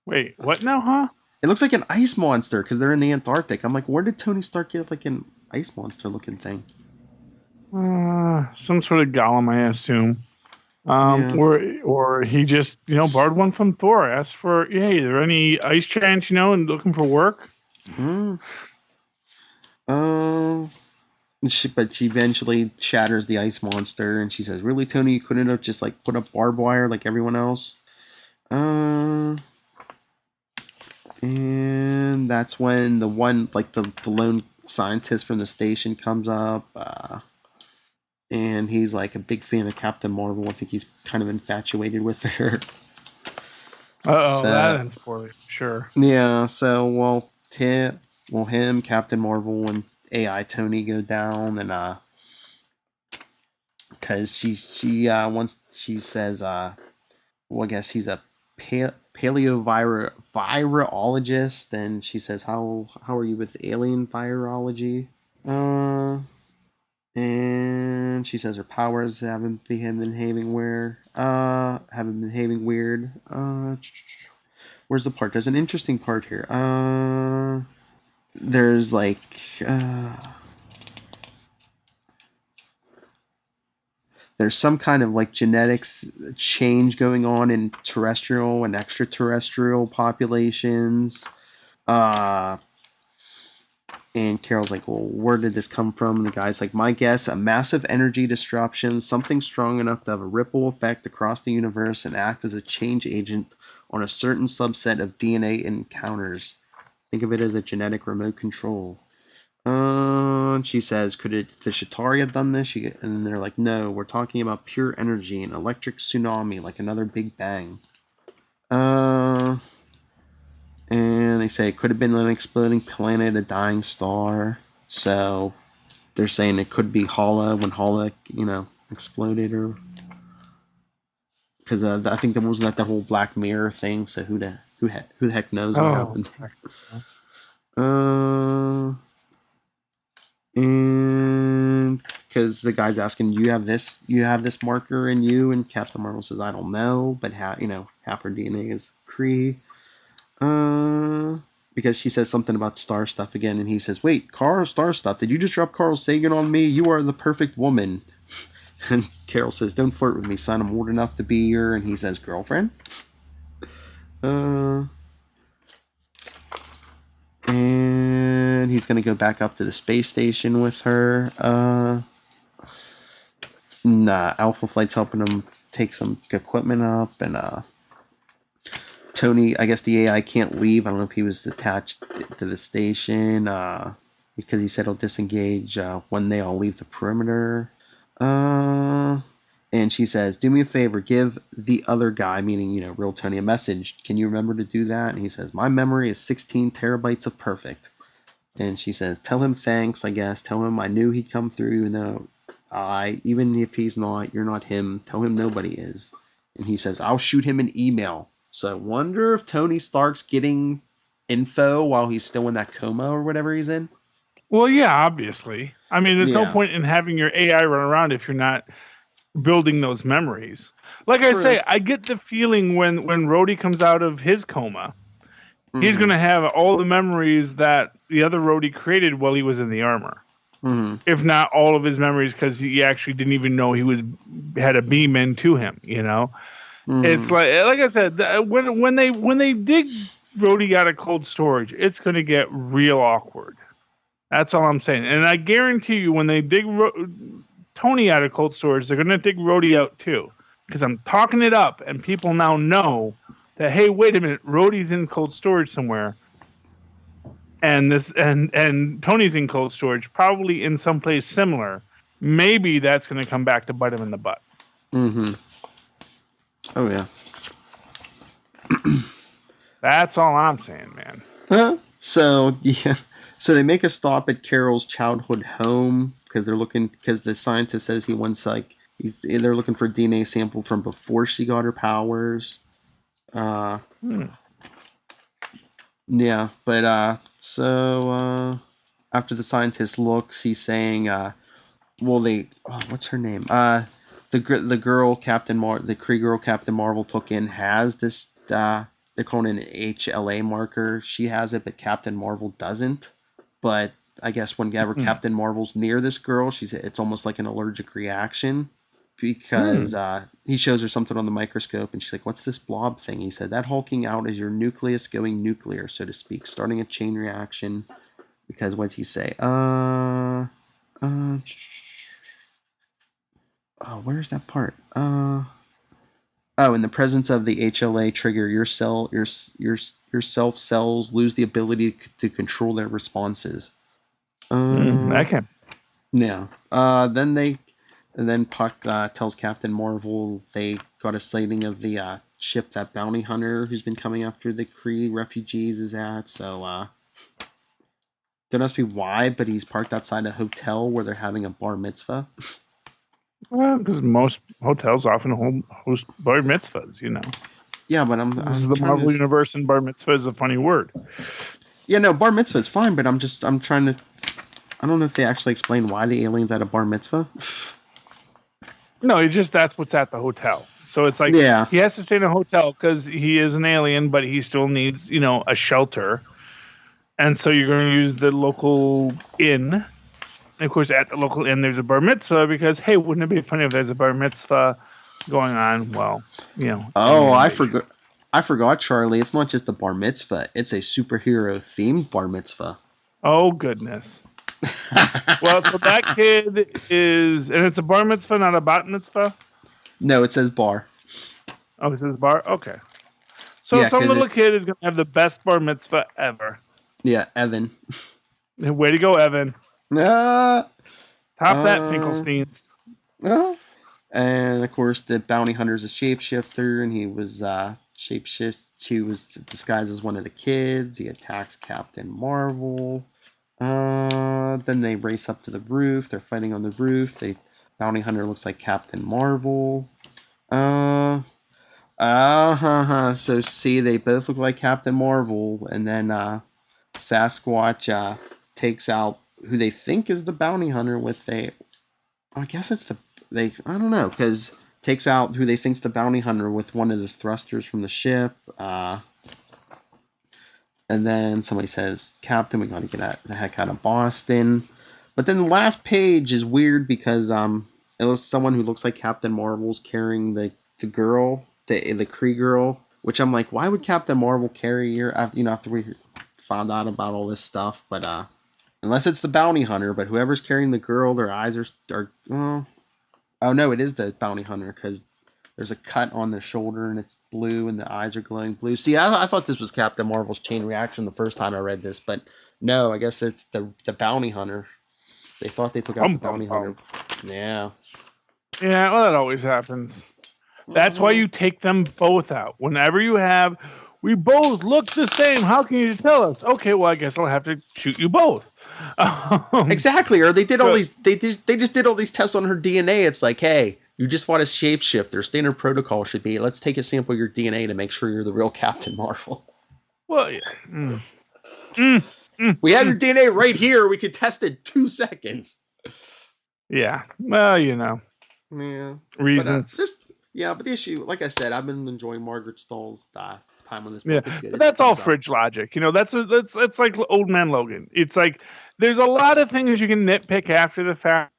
Wait, what now, huh? It looks like an ice monster because they're in the Antarctic. I'm like, where did Tony Stark get an ice monster looking thing? Some sort of golem, I assume. Yeah. Or he just, borrowed one from Thor. Asked for, "Hey, are there any ice giants, and looking for work?" But she eventually shatters the ice monster, and she says, "Really, Tony? You couldn't have just like put up barbed wire like everyone else?" Uh, and that's when the one, like the lone scientist from the station comes up, and he's like a big fan of Captain Marvel. I think he's kind of infatuated with her. Uh-oh, that So ends poorly. Sure. yeah, so him, Captain Marvel, and AI Tony go down, and because once she says well, I guess he's a virologist, and she says, how are you with alien virology? Uh, and she says her powers haven't been behaving weird. Where's the part? There's an interesting part here. There's like uh, there's some kind of like genetic change going on in terrestrial and extraterrestrial populations. Uh, and Carol's like, well, where did this come from? And the guy's like, my guess, a massive energy disruption, something strong enough to have a ripple effect across the universe and act as a change agent on a certain subset of DNA encounters. Think of it as a genetic remote control. She says, could the Shatari have done this? And they're like, no, we're talking about pure energy, an electric tsunami, like another Big Bang. And they say it could have been an exploding planet, a dying star. So they're saying it could be Hala when Hala, exploded, or because I think there wasn't that the whole Black Mirror thing. So who the heck knows what happened? And because the guy's asking, you have this marker in you, and Captain Marvel says, I don't know, but half her DNA is Kree. Because she says something about star stuff again, and he says, wait, Carl, star stuff, did you just drop Carl Sagan on me? You are the perfect woman. And Carol says, don't flirt with me, son, I'm old enough to be your, and he says, girlfriend? And he's gonna go back up to the space station with her. Alpha Flight's helping him take some equipment up, and Tony, I guess the AI can't leave. I don't know if he was attached to the station, because he said he'll disengage when they all leave the perimeter. And she says, do me a favor, give the other guy, meaning, real Tony, a message. Can you remember to do that? And he says, my memory is 16 terabytes of perfect. And she says, tell him thanks, I guess. Tell him I knew he'd come through, even if he's not, you're not him. Tell him nobody is. And he says, I'll shoot him an email. So I wonder if Tony Stark's getting info while he's still in that coma or whatever he's in. Well, yeah, obviously. I mean, there's no point in having your AI run around if you're not building those memories. Like True. I say, I get the feeling when Rhodey comes out of his coma, he's going to have all the memories that the other Rhodey created while he was in the armor. If not all of his memories, because he actually didn't even know he had a beam into him. It's like I said, when they dig Rhodey out of cold storage, it's going to get real awkward. That's all I'm saying. And I guarantee you, when they dig Tony out of cold storage, they're going to dig Rhodey out too, because I'm talking it up, and people now know that, hey, wait a minute, Rhodey's in cold storage somewhere. And Tony's in cold storage, probably in some place similar. Maybe that's going to come back to bite him in the butt. Oh yeah. That's all I'm saying, man. So they make a stop at Carol's childhood home because the scientist says he wants they're looking for a DNA sample from before she got her powers. Yeah, but so after the scientist looks, he's saying, what's her name? The girl the Kree girl Captain Marvel took in has this. They're calling it an HLA marker. She has it, but Captain Marvel doesn't. But I guess whenever Captain Marvel's near this girl, it's almost like an allergic reaction. Because he shows her something on the microscope, and she's like, what's this blob thing? He said, that hulking out is your nucleus going nuclear, so to speak, starting a chain reaction. Because what's he say? where's that part? In the presence of the HLA trigger, your self cells lose the ability to control their responses. I can. Yeah. Then Puck tells Captain Marvel they got a sighting of the ship that bounty hunter who's been coming after the Kree refugees is at. So don't ask me why, but he's parked outside a hotel where they're having a bar mitzvah. Well, because most hotels often host bar mitzvahs, Yeah, but this is the Marvel universe, and bar mitzvah is a funny word. Yeah, no, bar mitzvah is fine, but I'm trying to. I don't know if they actually explain why the alien's at a bar mitzvah. No, it's just that's what's at the hotel. So it's like he has to stay in a hotel because he is an alien, but he still needs, a shelter. And so you're going to use the local inn. And of course, at the local inn, there's a bar mitzvah because, hey, wouldn't it be funny if there's a bar mitzvah going on? Well, Oh, I forgot, Charlie. It's not just a bar mitzvah. It's a superhero-themed bar mitzvah. Oh, goodness. Well, so that kid is... And it's a bar mitzvah, not a bat mitzvah? No, it says bar. Oh, it says bar? Okay. So some little kid is going to have the best bar mitzvah ever. Yeah, Evan. Way to go, Evan. Top that, Finkelsteins. And of course, the bounty hunter's a shapeshifter, and he was He was disguised as one of the kids. He attacks Captain Marvel. Then they race up to the roof. They're fighting on the roof. Bounty hunter looks like Captain Marvel. So see, they both look like Captain Marvel, and then Sasquatch takes out who they think is the bounty hunter with I guess it's I don't know, because takes out who they think's the bounty hunter with one of the thrusters from the ship. And then somebody says, Captain, we gotta get the heck out of Boston. But then the last page is weird because it looks someone who looks like Captain Marvel's carrying the girl, the Kree girl, which I'm like, why would Captain Marvel carry her after we found out about all this stuff? But unless it's the bounty hunter, but whoever's carrying the girl, their eyes are oh no, it is the bounty hunter because there's a cut on the shoulder and it's blue and the eyes are glowing blue. See, I thought this was Captain Marvel's chain reaction the first time I read this, but no, I guess it's the bounty hunter. They thought they took out the bounty hunter. Yeah. Yeah, well, that always happens. That's why you take them both out. Whenever you have, we both look the same. How can you tell us? Okay, well, I guess I'll have to shoot you both. Exactly. Or they did all these. They just did all these tests on her DNA. It's like, hey, you just want a shapeshifter. Standard protocol should be, let's take a sample of your DNA to make sure you're the real Captain Marvel. Well, yeah. We have your DNA right here. We could test it 2 seconds. Yeah. Well, Yeah. Reasons. But the issue, like I said, I've been enjoying Margaret Stoll's time on this book. Yeah, but that's all fridge logic. That's like Old Man Logan. It's like there's a lot of things you can nitpick after the fact.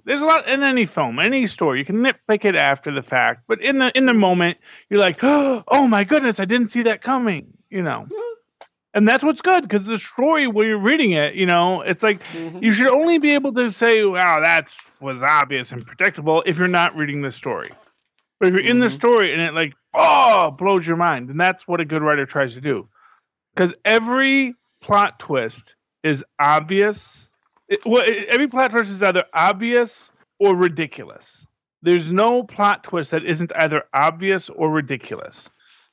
There's a lot in any film, any story. You can nitpick it after the fact, but in the moment, you're like, oh my goodness, I didn't see that coming. And that's what's good, because the story, when you're reading it, it's like you should only be able to say, wow, that was obvious and predictable if you're not reading the story. But if you're in the story and it blows your mind, and that's what a good writer tries to do. Because every plot twist is obvious. Every plot twist is either obvious or ridiculous. There's no plot twist that isn't either obvious or ridiculous.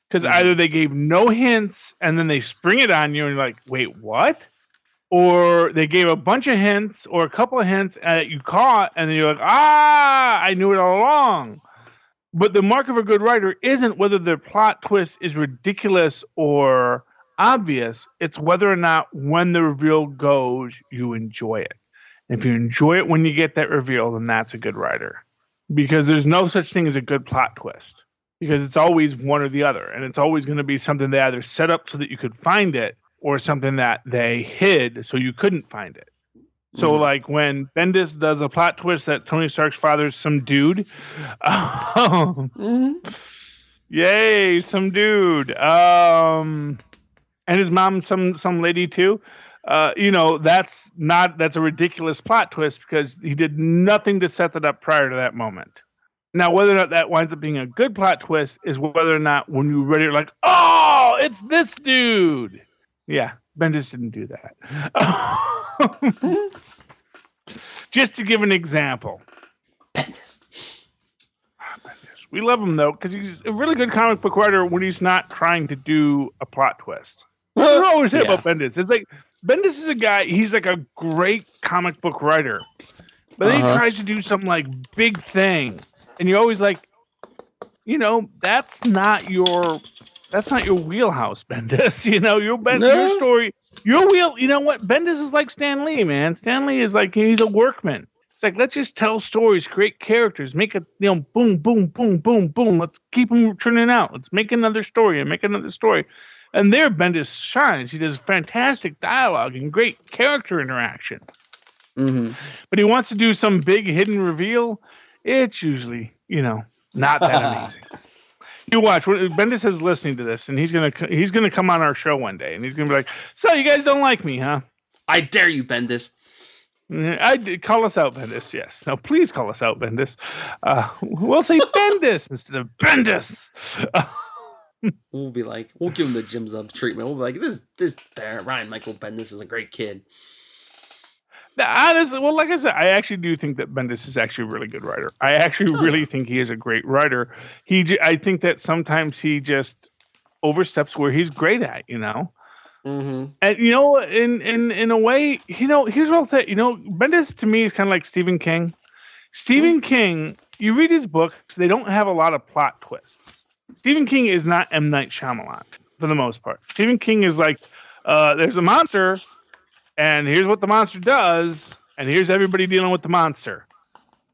Because either they gave no hints and then they spring it on you and you're like, wait, what? Or they gave a bunch of hints or a couple of hints that you caught and then you're like, I knew it all along. But the mark of a good writer isn't whether the plot twist is ridiculous or obvious. It's whether or not when the reveal goes, you enjoy it. And if you enjoy it when you get that reveal, then that's a good writer. Because there's no such thing as a good plot twist. Because it's always one or the other. And it's always going to be something they either set up so that you could find it or something that they hid so you couldn't find it. So, like, when Bendis does a plot twist that Tony Stark's father's some dude, yay, some dude, and his mom's some lady too, that's a ridiculous plot twist because he did nothing to set that up prior to that moment. Now, whether or not that winds up being a good plot twist is whether or not when you read it, you're like, oh, it's this dude. Yeah, Bendis didn't do that. Just to give an example. Bendis. We love him, though, because he's a really good comic book writer when he's not trying to do a plot twist. That's what I always say about Bendis. It's like, Bendis is a guy, he's like a great comic book writer. But then he tries to do some, like, big thing. And you're always like, that's not your wheelhouse, Bendis. Your story, you know what? Bendis is like Stan Lee, man. Stan Lee is like, he's a workman. It's like, let's just tell stories, create characters, make it, boom, boom, boom, boom, boom. Let's keep them turning out. Let's make another story and make another story. And there, Bendis shines. He does fantastic dialogue and great character interaction. Mm-hmm. But he wants to do some big hidden reveal. It's usually, not that amazing. You watch. Bendis is listening to this, and he's gonna come on our show one day, and he's gonna be like, "So you guys don't like me, huh?" I dare you, Bendis. Call us out, Bendis. Yes. No, please call us out, Bendis. We'll say Bendis instead of Bendis. We'll give him the Jim Zub treatment. We'll be like, this Ryan Michael Bendis is a great kid. Honestly, well, like I said, I actually do think that Bendis is actually a really good writer. I actually really think he is a great writer. I think that sometimes he just oversteps where he's great at, Mm-hmm. And in a way, here's what I'll say. Bendis to me is kind of like Stephen King. Stephen King, you read his books, they don't have a lot of plot twists. Stephen King is not M. Night Shyamalan for the most part. Stephen King is like, there's a monster, and here's what the monster does, and here's everybody dealing with the monster.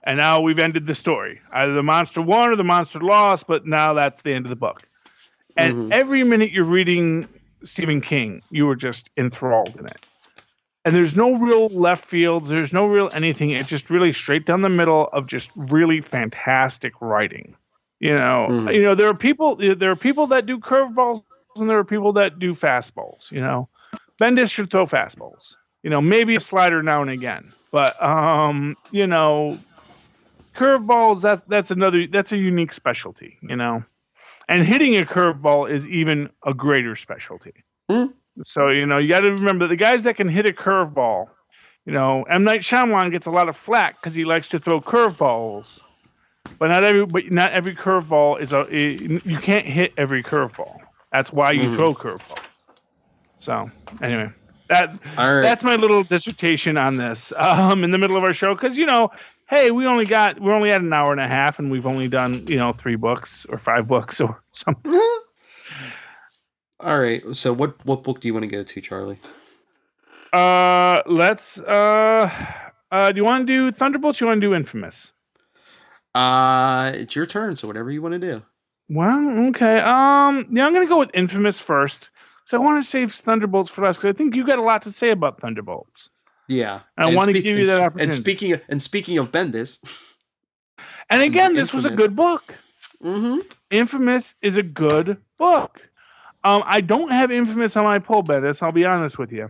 And now we've ended the story. Either the monster won or the monster lost, but now that's the end of the book. And every minute you're reading Stephen King, you were just enthralled in it. And there's no real left fields. There's no real anything. It's just really straight down the middle of just really fantastic writing. There are people that do curveballs and there are people that do fastballs. Bendis should throw fastballs. Maybe a slider now and again. But curveballs, that's a unique specialty, And hitting a curveball is even a greater specialty. So, you got to remember the guys that can hit a curveball, M. Night Shyamalan gets a lot of flack because he likes to throw curveballs. But not every curveball you can't hit every curveball. That's why you throw curveballs. So, anyway, that's my little dissertation on this in the middle of our show because, hey, we're only at an hour and a half and we've only done, 3 books or 5 books or something. All right. So what book do you want to go to, Charlie? Let's do you want to do Thunderbolts or you want to do Infamous? It's your turn, so whatever you want to do. Well, okay. I'm going to go with Infamous first. So I want to save Thunderbolts for last because I think you got a lot to say about Thunderbolts. Yeah. I want to give you that opportunity. And speaking of Bendis. And again, this was a good book. Mm-hmm. Infamous is a good book. I don't have Infamous on my pull, Bendis. I'll be honest with you.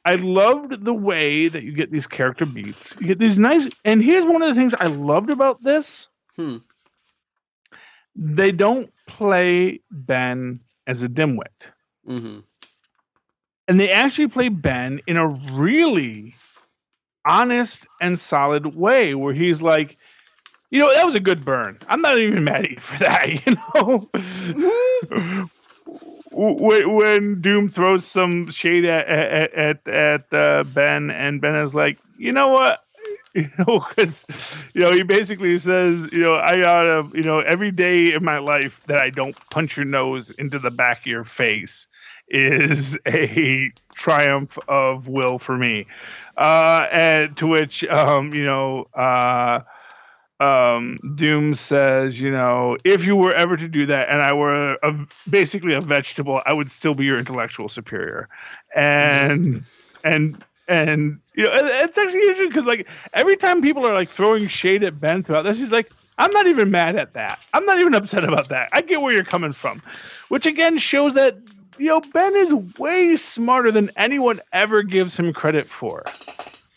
I loved the way that you get these character beats. You get these nice... And here's one of the things I loved about this. They don't play Ben as a dimwit. Mm-hmm. And they actually play Ben in a really honest and solid way where he's like, that was a good burn. I'm not even mad at you for that, When Doom throws some shade at Ben, and Ben is like, you know what? Because he basically says, I gotta, every day in my life that I don't punch your nose into the back of your face is a triumph of will for me. And to which, Doom says, if you were ever to do that and I were basically a vegetable, I would still be your intellectual superior. And it's actually interesting because like every time people are like throwing shade at Ben throughout this, he's like, I'm not even mad at that. I'm not even upset about that. I get where you're coming from, which again shows that Ben is way smarter than anyone ever gives him credit for.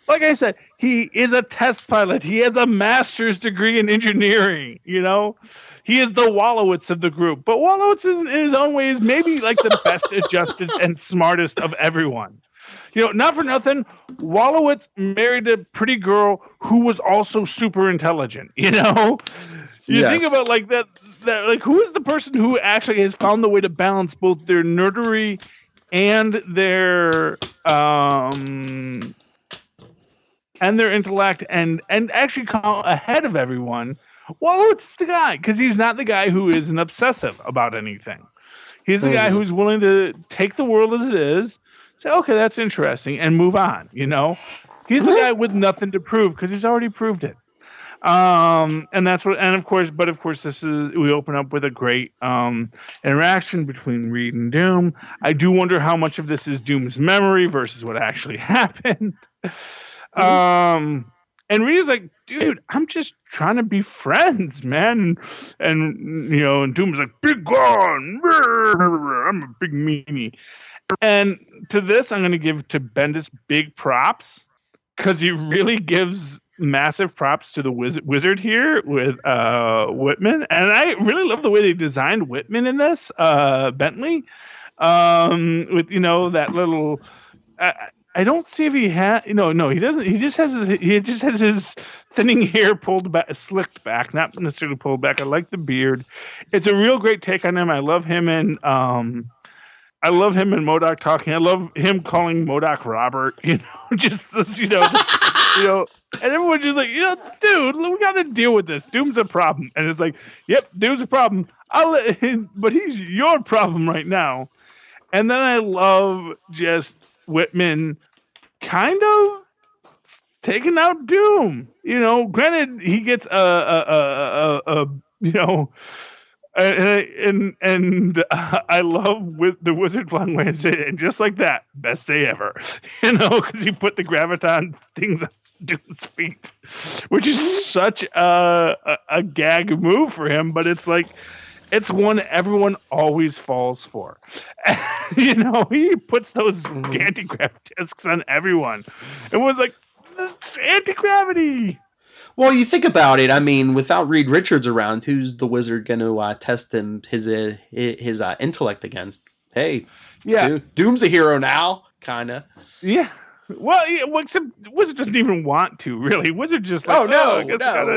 Like I said, he is a test pilot. He has a master's degree in engineering. He is the Wallowitz of the group. But Wallowitz, in his own way, is maybe like the best adjusted and smartest of everyone. Not for nothing, Wallowitz married a pretty girl who was also super intelligent. You think about like that. Like, who is the person who actually has found the way to balance both their nerdery and their intellect and actually come ahead of everyone? Well, it's the guy, because he's not the guy who is an obsessive about anything. He's the guy who's willing to take the world as it is, say, okay, that's interesting, and move on. He's the guy with nothing to prove because he's already proved it. And that's what, and of course, we open up with a great interaction between Reed and Doom. I do wonder how much of this is Doom's memory versus what actually happened. And Reed's like, dude, I'm just trying to be friends, man. And Doom's like, big gun, I'm a big meanie. And to this, I'm going to give to Bendis big props, because he really gives massive props to the wizard here with Whitman. And I really love the way they designed Whitman in this, Bentley, with that little. I don't see if he had. No, he doesn't. He just has his thinning hair pulled back, slicked back, not necessarily pulled back. I like the beard. It's a real great take on him. I love him and MODOK talking. I love him calling MODOK Robert. Just this, and everyone's just like, dude, we got to deal with this. Doom's a problem, and it's like, yep, Doom's a problem. But he's your problem right now. And then I love just Whitman kind of taking out Doom. Granted, he gets and I love with the wizard flying away and say, and just like that, best day ever. Because he put the graviton things on Doom's feet, which is such a gag move for him, but it's like, it's one everyone always falls for. He puts those anti-grav discs on everyone. It was like, it's anti-gravity. Well, you think about it. I mean, without Reed Richards around, who's the wizard going to test his intellect against? Hey, yeah, Doom's a hero now, kind of. Yeah. Well, except Wizard doesn't even want to, really. Wizard just like, no.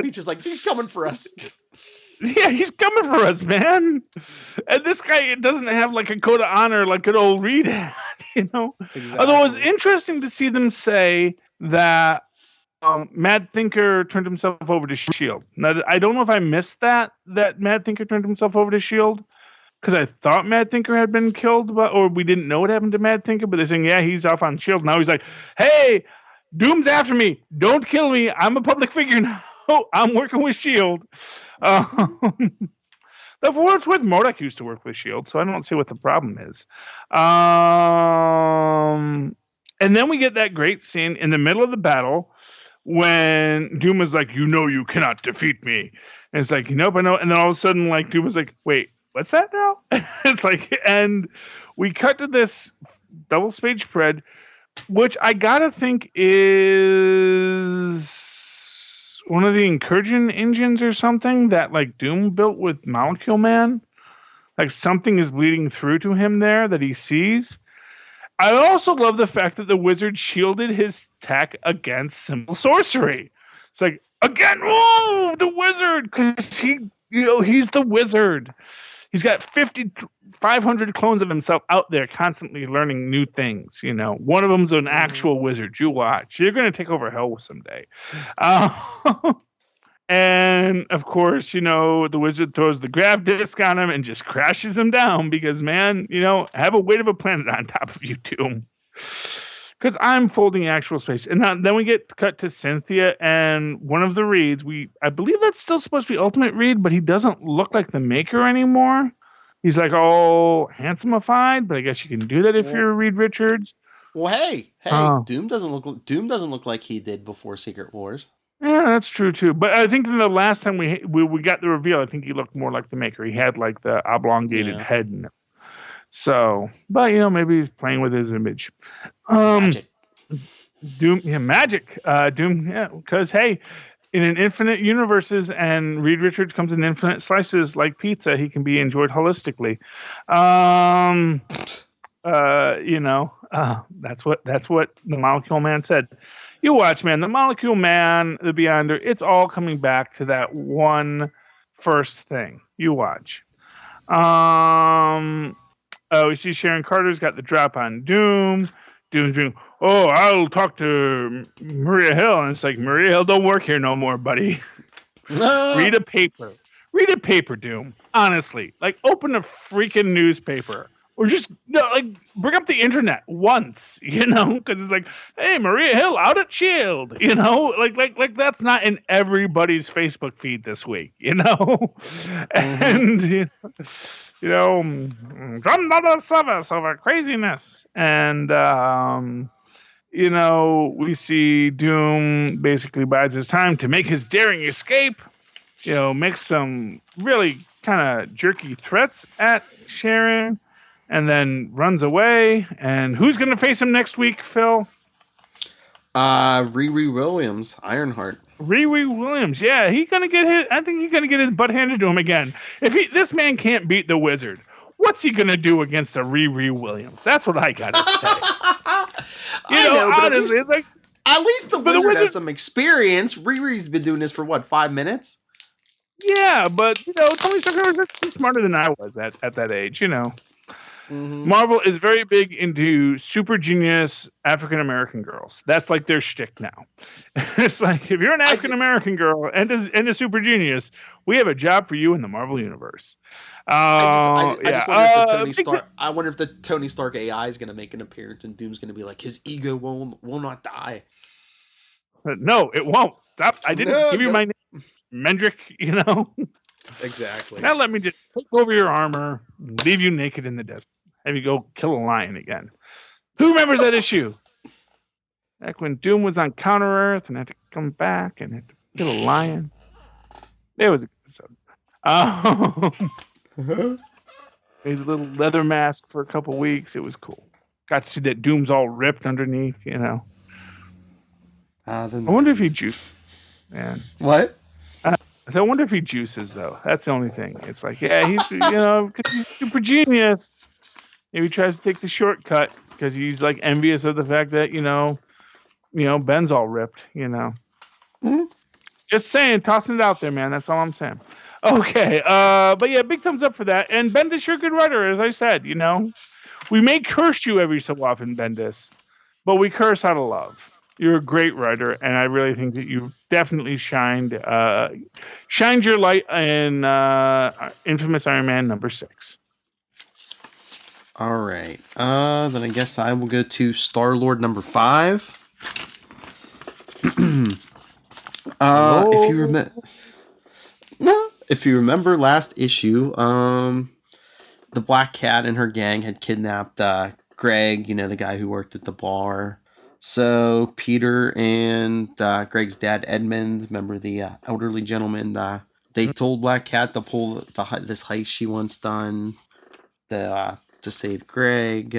He's just like, he's coming for us. Yeah, he's coming for us, man. And this guy doesn't have like a code of honor like good old Reed had, Exactly. Although it was interesting to see them say that Mad Thinker turned himself over to S.H.I.E.L.D. Now, I don't know if I missed that Mad Thinker turned himself over to S.H.I.E.L.D., because I thought Mad Thinker had been killed, or we didn't know what happened to Mad Thinker, but they're saying, yeah, he's off on S.H.I.E.L.D. Now he's like, hey, Doom's after me. Don't kill me. I'm a public figure now. I'm working with S.H.I.E.L.D. Though for what it's worth, MODOK used to work with S.H.I.E.L.D., so I don't see what the problem is. And then we get that great scene in the middle of the battle when Doom is like, you cannot defeat me. And it's like, nope, I know. And then all of a sudden, like, Doom was like, wait, what's that now? It's like, and we cut to this double page spread, which I gotta think is one of the incursion engines or something that like Doom built with Molecule Man. Like something is bleeding through to him there that he sees. I also love the fact that the wizard shielded his tech against simple sorcery. It's like, again, whoa, the wizard, because he's the wizard. He's got 500 clones of himself out there constantly learning new things. One of them's an actual wizard. You watch. You're going to take over hell someday. And of course, the wizard throws the grav disc on him and just crashes him down because, man, have a weight of a planet on top of you, Doom. Because I'm folding actual space. And then we get cut to Cynthia and one of the Reeds. I believe that's still supposed to be Ultimate Reed, but he doesn't look like the Maker anymore. He's like all handsomeified, but I guess you can do that if you're Reed Richards. Well, hey, Doom doesn't look like he did before Secret Wars. Yeah, that's true too. But I think the last time we got the reveal, I think he looked more like the Maker. He had like the oblongated head. So, but maybe he's playing with his image. Magic. Doom, yeah, magic. Doom, yeah, because hey, in an infinite universes, and Reed Richards comes in infinite slices like pizza, he can be enjoyed holistically. That's what the Molecule Man said. You watch, man. The Molecule Man, the Beyonder, it's all coming back to that one first thing. You watch. We see Sharon Carter's got the drop on Doom. Doom's being, oh, I'll talk to Maria Hill, and it's like, Maria Hill don't work here no more, buddy. Read a paper. Read a paper, Doom. Honestly, like open a freaking newspaper, or just bring up the internet once, because it's like, hey, Maria Hill out at Shield, like that's not in everybody's Facebook feed this week, and drum another service over craziness, and we see Doom basically buys his time to make his daring escape. Makes some really kind of jerky threats at Sharon, and then runs away. And who's going to face him next week, Phil? Riri Williams, Ironheart. Riri Williams, yeah, I think he's gonna get his butt handed to him again. If this man can't beat the Wizard, what's he gonna do against a Riri Williams? That's what I gotta say. Honestly, at least the Wizard has some experience. Riri's been doing this for 5 minutes? Yeah, but Tony Stark is smarter than I was at that age. Mm-hmm. Marvel is very big into super genius African American girls. That's like their shtick now. It's like, if you're an African American girl and a super genius, we have a job for you in the Marvel universe. I wonder if the Tony Stark AI is going to make an appearance, and Doom's going to be like, his ego will not die. No, it won't. Stop! I didn't give you my name, Mendrick. Exactly. Now let me just take over your armor, leave you naked in the desert. Have you go kill a lion again. Who remembers that issue? Back when Doom was on Counter Earth and had to come back and had to kill a lion. It was a good episode. Made a little leather mask for a couple weeks. It was cool. Got to see that Doom's all ripped underneath, I wonder if he juiced. Man. What? So I wonder if he juices, though. That's the only thing. It's like, yeah, he's, because he's super genius. Maybe he tries to take the shortcut because he's like envious of the fact that, Ben's all ripped, Mm-hmm. Just saying, tossing it out there, man. That's all I'm saying. Okay. But yeah, big thumbs up for that. And Bendis, you're a good writer, as I said, We may curse you every so often, Bendis, but we curse out of love. You're a great writer, and I really think that you definitely shined your light in Infamous Iron Man #6. All right. Then I guess I will go to Star-Lord #5. If you remember last issue, the Black Cat and her gang had kidnapped Greg, the guy who worked at the bar. So Peter and Greg's dad, Edmund, remember the elderly gentleman, they told Black Cat to pull this heist she wants done to save Greg.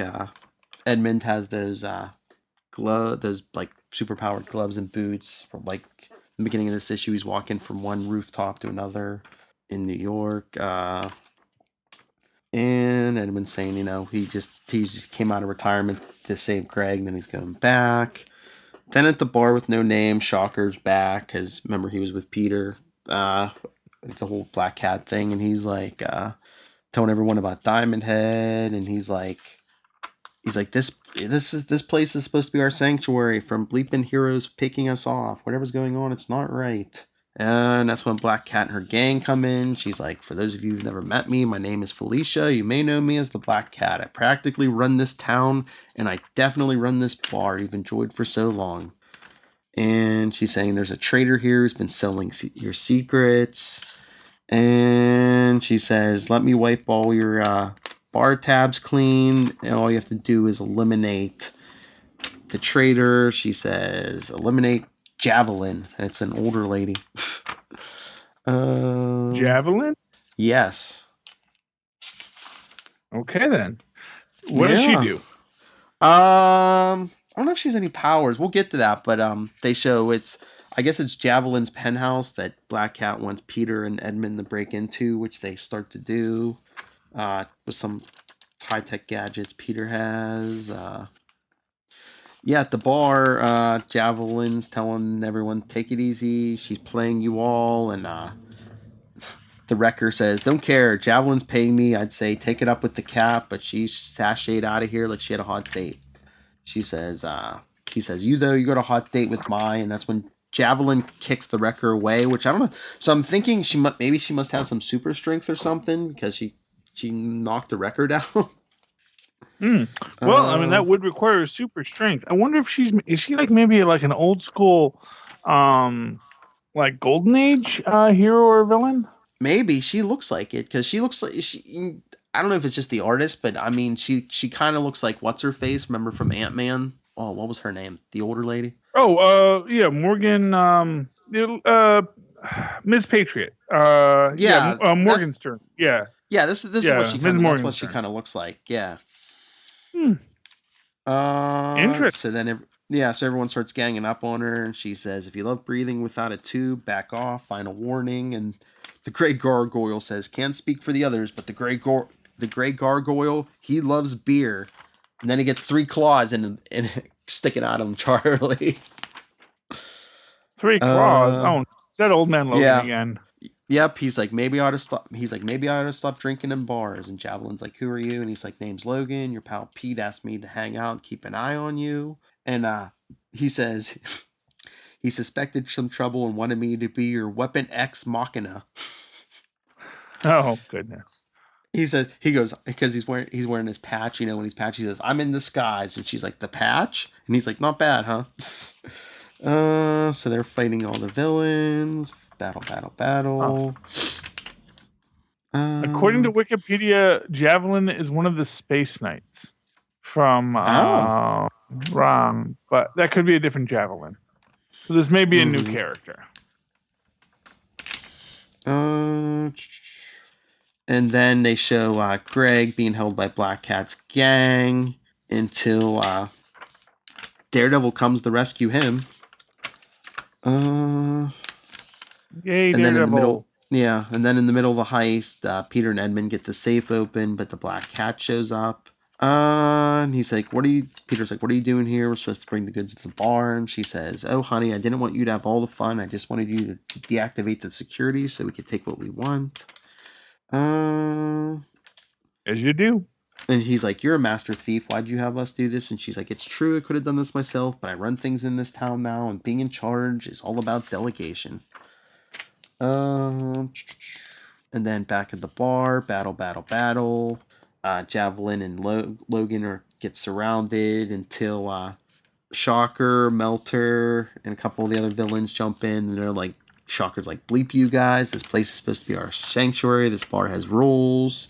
Edmund has those those like superpowered gloves and boots from like the beginning of this issue. He's walking from one rooftop to another in New York. And Edmund's saying, he just came out of retirement to save Greg, and then he's going back. Then at the bar with no name, Shocker's back, because remember he was with Peter, the whole Black Cat thing, and he's like telling everyone about Diamond Head, and he's like this place is supposed to be our sanctuary from bleeping heroes picking us off. Whatever's going on, it's not right. And that's when Black Cat and her gang come in. She's like, for those of you who've never met me, my name is Felicia. You may know me as the Black Cat. I practically run this town, and I definitely run this bar you've enjoyed for so long. And she's saying there's a traitor here who's been selling your secrets. And she says, let me wipe all your bar tabs clean. And all you have to do is eliminate the traitor. She says, eliminate Javelin. It's an older lady. Javelin? Yes. Okay, then. What does she Yeah. do? I don't know if she has any powers. We'll get to that, but they show I guess it's Javelin's penthouse that Black Cat wants Peter and Edmund to break into, which they start to do. With some high tech gadgets Peter has. Yeah, at the bar, Javelin's telling everyone take it easy. She's playing you all, and the wrecker says, "Don't care. Javelin's paying me. I'd say take it up with the cat, but she's sashayed out of here like she had a hot date." She says, he says, "You though, you got a hot date with Mai," and that's when Javelin kicks the wrecker away, which I don't know. So I'm thinking maybe she must have some super strength or something because she knocked the wrecker down. Well, I mean, that would require super strength. I wonder if is she like maybe like an old school, like Golden Age hero or villain? Maybe she looks like it because she looks like she. I don't know if it's just the artist, but I mean, she kind of looks like what's her face? Remember from Ant-Man? Oh, what was her name? The older lady. Oh, yeah, Morgan, Ms. Patriot. Yeah, Morgenstern. Yeah, yeah. This is what yeah, she Ms. kind of. That's what she Morgenstern. kind of looks like. Yeah. Hmm. Interesting. So then, so everyone starts ganging up on her, and she says, "If you love breathing without a tube, back off." Final warning. And the Gray Gargoyle says, "Can't speak for the others, but the Gray Gargoyle, he loves beer." And then he gets 3 claws and sticking out of him, Charlie. 3 claws. Oh, is that Old Man Logan Yeah. again? Yep, he's like, maybe I ought to stop. He's like, maybe I ought to stop drinking in bars. And Javelin's like, who are you? And he's like, name's Logan. Your pal Pete asked me to hang out and keep an eye on you. And he says he suspected some trouble and wanted me to be your weapon ex machina. Oh goodness. He goes because he's wearing his patch. You know, when he's patch, he says, "I'm in disguise." And she's like, "The patch?" And he's like, "Not bad, huh?" So they're fighting all the villains. Battle. According to Wikipedia, Javelin is one of the Space Knights from Rom, but that could be a different Javelin. So this may be a new character. And then they show Greg being held by Black Cat's gang until Daredevil comes to rescue him. Yay, and Daredevil. then in the middle, and then in the middle of the heist, Peter and Edmund get the safe open, but the Black Cat shows up. And he's like, Peter's like, "What are you doing here? We're supposed to bring the goods to the bar." And she says, "Oh, honey, I didn't want you to have all the fun. I just wanted you to deactivate the security so we could take what we want." As you do. And he's like, "You're a master thief. Why'd you have us do this?" And she's like, "It's true. I could have done this myself, but I run things in this town now, and being in charge is all about delegation." And then back at the bar, battle. Javelin and Logan get surrounded until Shocker, Melter, and a couple of the other villains jump in, and they're like, Shocker's like, "Bleep you guys. This place is supposed to be our sanctuary. This bar has rules."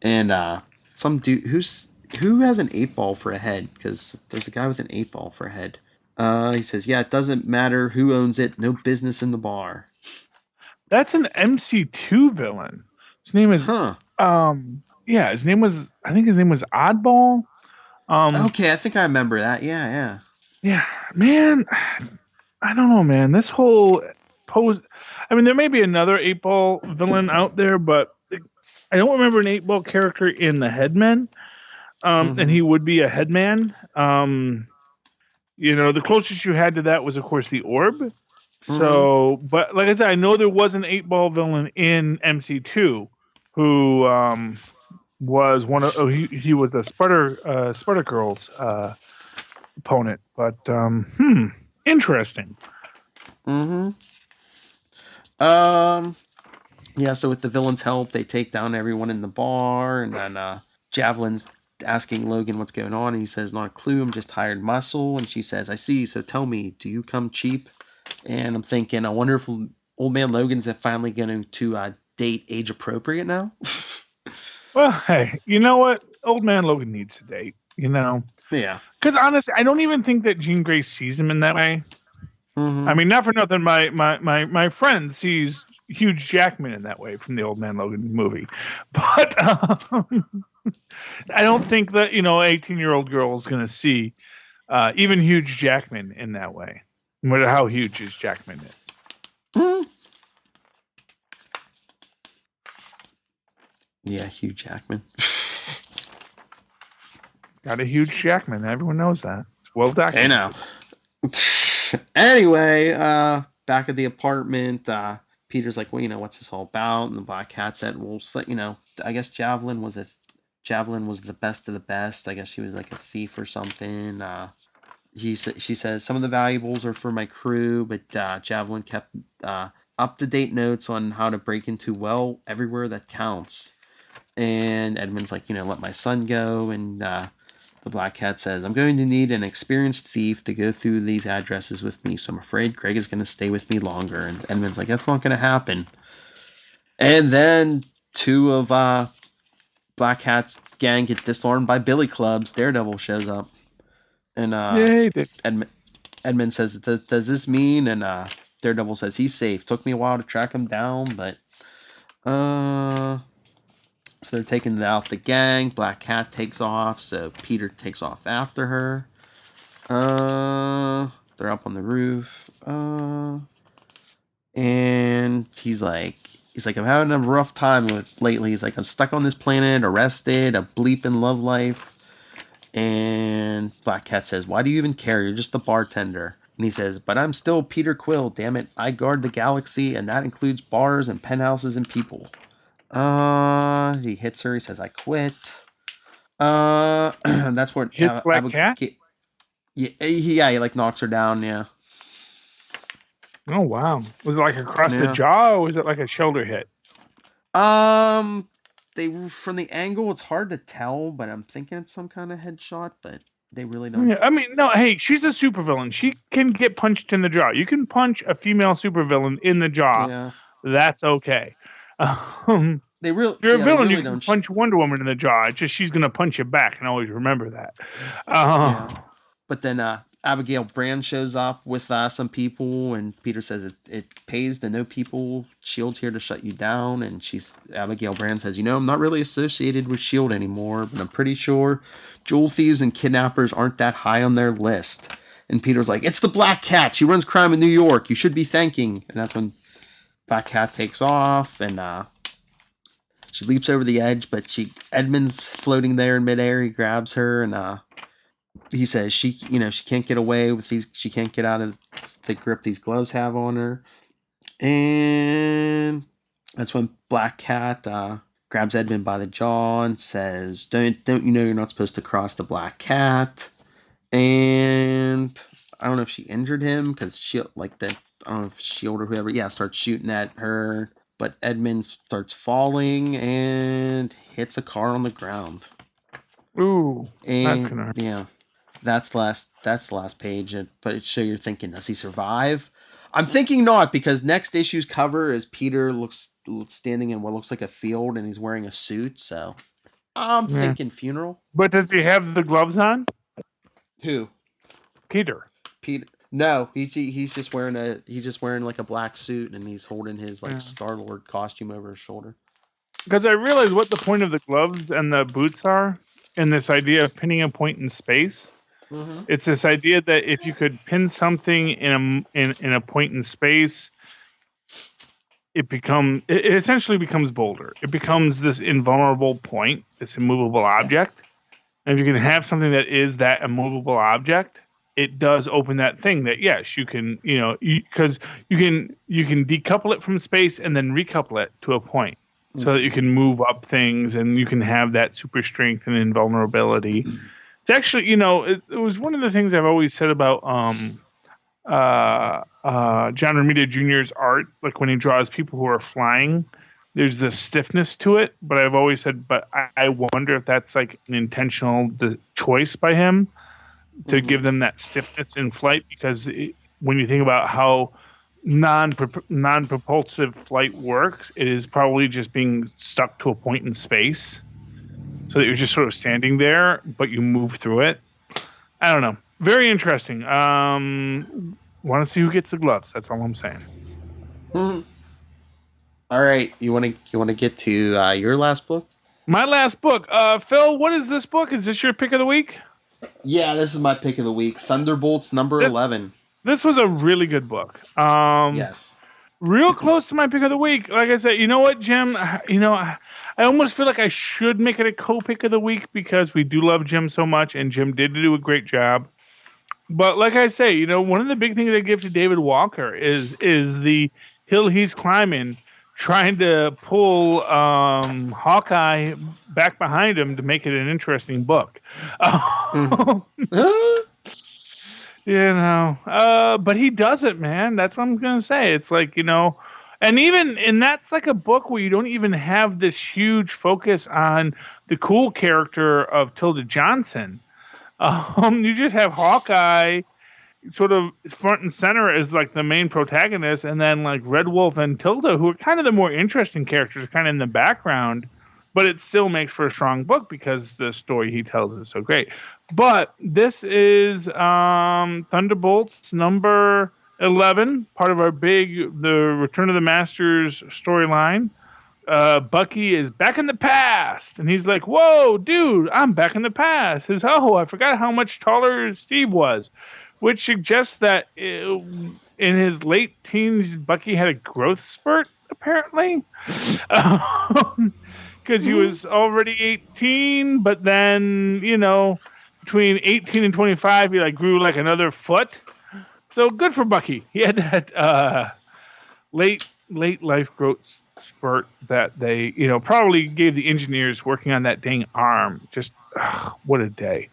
And some dude who has an 8-ball for a head, because there's a guy with an 8-ball for a head. He says, "Yeah, it doesn't matter who owns it. No business in the bar." That's an MC2 villain. His name is yeah, his name was Oddball. Okay, I think I remember that. Yeah, man, I don't know, man. This whole pose. I mean, there may be another 8-ball villain out there, but I don't remember an 8-ball character in the Headmen. And he would be a Headman. The closest you had to that was, of course, the Orb. So, but like I said, I know there was an 8-ball villain in MC2 who was one of he was a Sparta Girls opponent. But interesting. Yeah, so with the villains' help, they take down everyone in the bar, and then Javelin's asking Logan what's going on, and he says, "Not a clue, I'm just hired muscle." And she says, "I see, so tell me, do you come cheap?" And I'm thinking, I wonder if Old Man Logan's finally going to date age appropriate now. Well, hey, you know what? Old Man Logan needs to date, Yeah. Because honestly, I don't even think that Jean Grey sees him in that way. I mean, not for nothing, my friend sees Hugh Jackman in that way from the Old Man Logan movie. But I don't think that 18-year-old girl is going to see even Hugh Jackman in that way, no matter how huge his Jackman is. Yeah, Hugh Jackman. Got a huge Jackman. Everyone knows that. It's well documented. I know. Anyway, back at the apartment, Peter's like, well, what's this all about? And the Black Cat said, well, I guess Javelin was the best of the best. I guess she was like a thief or something. She says some of the valuables are for my crew, but Javelin kept up to date notes on how to break into everywhere that counts. And Edmund's like, let my son go. And the Black Cat says, I'm going to need an experienced thief to go through these addresses with me, so I'm afraid Greg is going to stay with me longer. And Edmund's like, that's not going to happen. And then two of Black Cat's gang get disarmed by billy clubs. Daredevil shows up. And Edmund says, does this mean? And Daredevil says, he's safe. Took me a while to track him down, but so they're taking out the gang. Black Cat takes off, so Peter takes off after her. They're up on the roof. And he's like, I'm having a rough time lately. He's like, I'm stuck on this planet, arrested, a bleeping love life. And Black Cat says, why do you even care? You're just a bartender. And he says, but I'm still Peter Quill, damn it. I guard the galaxy, and that includes bars and penthouses and people. He hits her. He says, I quit. That's what hits Black Cat? Yeah, he like knocks her down, yeah. Oh, wow. Was it like across the jaw, or was it like a shoulder hit? From the angle, it's hard to tell, but I'm thinking it's some kind of headshot, but they really don't. Yeah, I mean, no, hey, she's a supervillain. She can get punched in the jaw. You can punch a female supervillain in the jaw. Yeah. That's okay. They really, if you're a villain, really you can punch Wonder Woman in the jaw. It's just she's going to punch you back, and always remember that. Yeah. But then Abigail Brand shows up with some people, and Peter says it pays to know people. S.H.I.E.L.D.'s here to shut you down, and Abigail Brand says, I'm not really associated with S.H.I.E.L.D. anymore, but I'm pretty sure jewel thieves and kidnappers aren't that high on their list. And Peter's like, it's the Black Cat. She runs crime in New York. You should be thanking. And that's when Black Cat takes off, and she leaps over the edge, but Edmund's floating there in midair. He grabs her, and he says she can't get away with these. She can't get out of the grip these gloves have on her. And that's when Black Cat grabs Edmund by the jaw and says, "Don't you know you're not supposed to cross the Black Cat?" And I don't know if she injured him because I don't know if S.H.I.E.L.D. or whoever, starts shooting at her. But Edmund starts falling and hits a car on the ground. Ooh, and, that's gonna hurt. Yeah, that's the last page. But so you're thinking, does he survive? I'm thinking not, because next issue's cover is Peter looks standing in what looks like a field, and he's wearing a suit. So I'm thinking funeral. But does he have the gloves on? Who? Peter. No, he's just wearing like a black suit, and he's holding his Star-Lord costume over his shoulder. Because I realize what the point of the gloves and the boots are, in this idea of pinning a point in space. Mm-hmm. It's this idea that if you could pin something in a point in space, it essentially becomes Boulder. It becomes this invulnerable point, this immovable object. Yes. And if you can have something that is that immovable object, it does open that thing that, yes, you can, because you can decouple it from space and then recouple it to a point, so that you can move up things and you can have that super strength and invulnerability. It's actually, it was one of the things I've always said about John Romita Jr.'s art. Like when he draws people who are flying, there's this stiffness to it. But I've always said, I wonder if that's like an intentional choice by him to give them that stiffness in flight, because when you think about how non-propulsive flight works, it is probably just being stuck to a point in space, so that you're just sort of standing there, but you move through it. I don't know. Very interesting. Want to see who gets the gloves? That's all I'm saying. Mm-hmm. All right, you want to get to your last book? My last book. Phil, what is this book? Is this your pick of the week? Yeah, this is my pick of the week. Thunderbolts number 11. This was a really good book. Yes. Real close to my pick of the week. Like I said, you know what, Jim? I almost feel like I should make it a co-pick of the week because we do love Jim so much, and Jim did do a great job. But like I say, one of the big things I give to David Walker is the hill he's climbing, trying to pull Hawkeye back behind him to make it an interesting book. But he does it, man. That's what I'm gonna say. It's like, and that's like a book where you don't even have this huge focus on the cool character of Tilda Johnson. You just have Hawkeye sort of front and center as like the main protagonist, and then like Red Wolf and Tilda, who are kind of the more interesting characters, kind of in the background. But it still makes for a strong book because the story he tells is so great. But this is Thunderbolts number 11, part of our the Return of the Masters storyline. Bucky is back in the past, and he's like, "Whoa, dude, I'm back in the past." He says, "Oh, I forgot how much taller Steve was," which suggests that in his late teens, Bucky had a growth spurt, apparently. Because he was already 18, but then, between 18 and 25, he grew like another foot. So good for Bucky. He had that late life growth spurt that they, probably gave the engineers working on that dang arm. Just, what a day.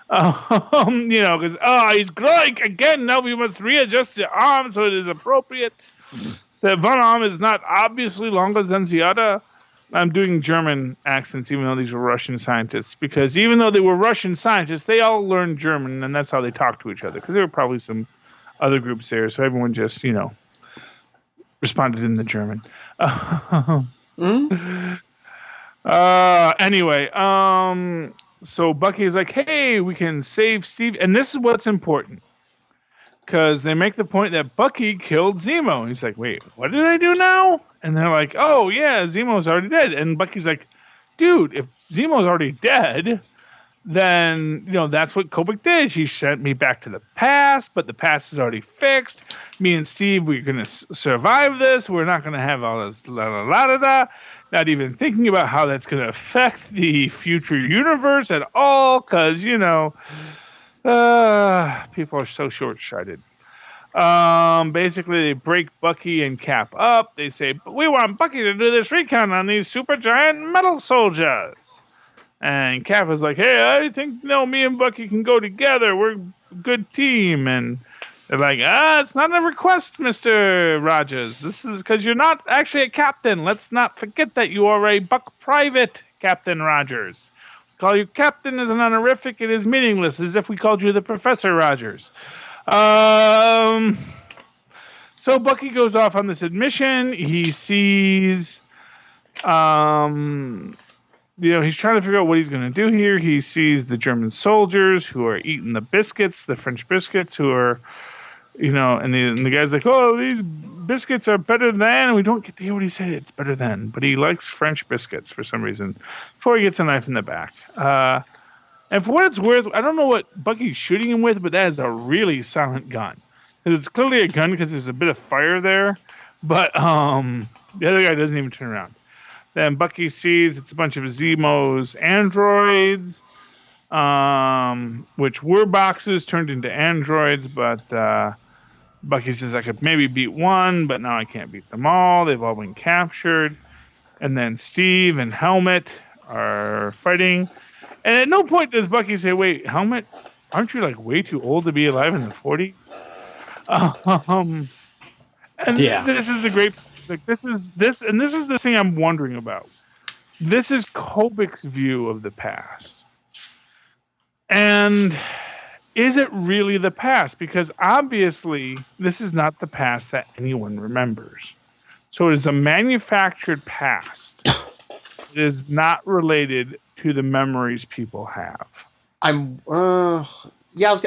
Because, he's growing again. Now we must readjust the arm so it is appropriate. So one arm is not obviously longer than the other. I'm doing German accents, even though these were Russian scientists, because even though they were Russian scientists, they all learned German, and that's how they talked to each other, because there were probably some other groups there, so everyone just, responded in the German. Anyway, so Bucky's like, hey, we can save Steve, and this is what's important, because they make the point that Bucky killed Zemo. He's like, wait, what did I do now? And they're like, oh, yeah, Zemo's already dead. And Bucky's like, dude, if Zemo's already dead, then, that's what Kobik did. She sent me back to the past, but the past is already fixed. Me and Steve, we're going to survive this. We're not going to have all this la-la-la-da-da. Not even thinking about how that's going to affect the future universe at all, because, people are so short-sighted. Basically, they break Bucky and Cap up. They say, but we want Bucky to do this recon on these super giant metal soldiers. And Cap is like, hey, I think, me and Bucky can go together. We're a good team. And they're like, it's not a request, Mr. Rogers. This is because you're not actually a captain. Let's not forget that you are a buck private, Captain Rogers. Call you captain is an honorific. It is meaningless, as if we called you the Professor Rogers. So Bucky goes off on this admission. He sees, he's trying to figure out what he's going to do here. He sees the German soldiers who are eating the biscuits, the French biscuits, who are, and the guy's like, oh, these biscuits are better than. We don't get to hear what he said. It's better than, but he likes French biscuits for some reason. Before he gets a knife in the back. And for what it's worth, I don't know what Bucky's shooting him with, but that is a really silent gun. It's clearly a gun because there's a bit of fire there, but the other guy doesn't even turn around. Then Bucky sees it's a bunch of Zemo's androids, which were boxes turned into androids, but Bucky says I could maybe beat one, but now I can't beat them all. They've all been captured. And then Steve and Helmet are fighting. And at no point does Bucky say, wait, Helmet, aren't you way too old to be alive in the 40s? This is a great, this is the thing I'm wondering about. This is Kobik's view of the past. And is it really the past? Because obviously this is not the past that anyone remembers. So it is a manufactured past. It is not related to the memories people have. I was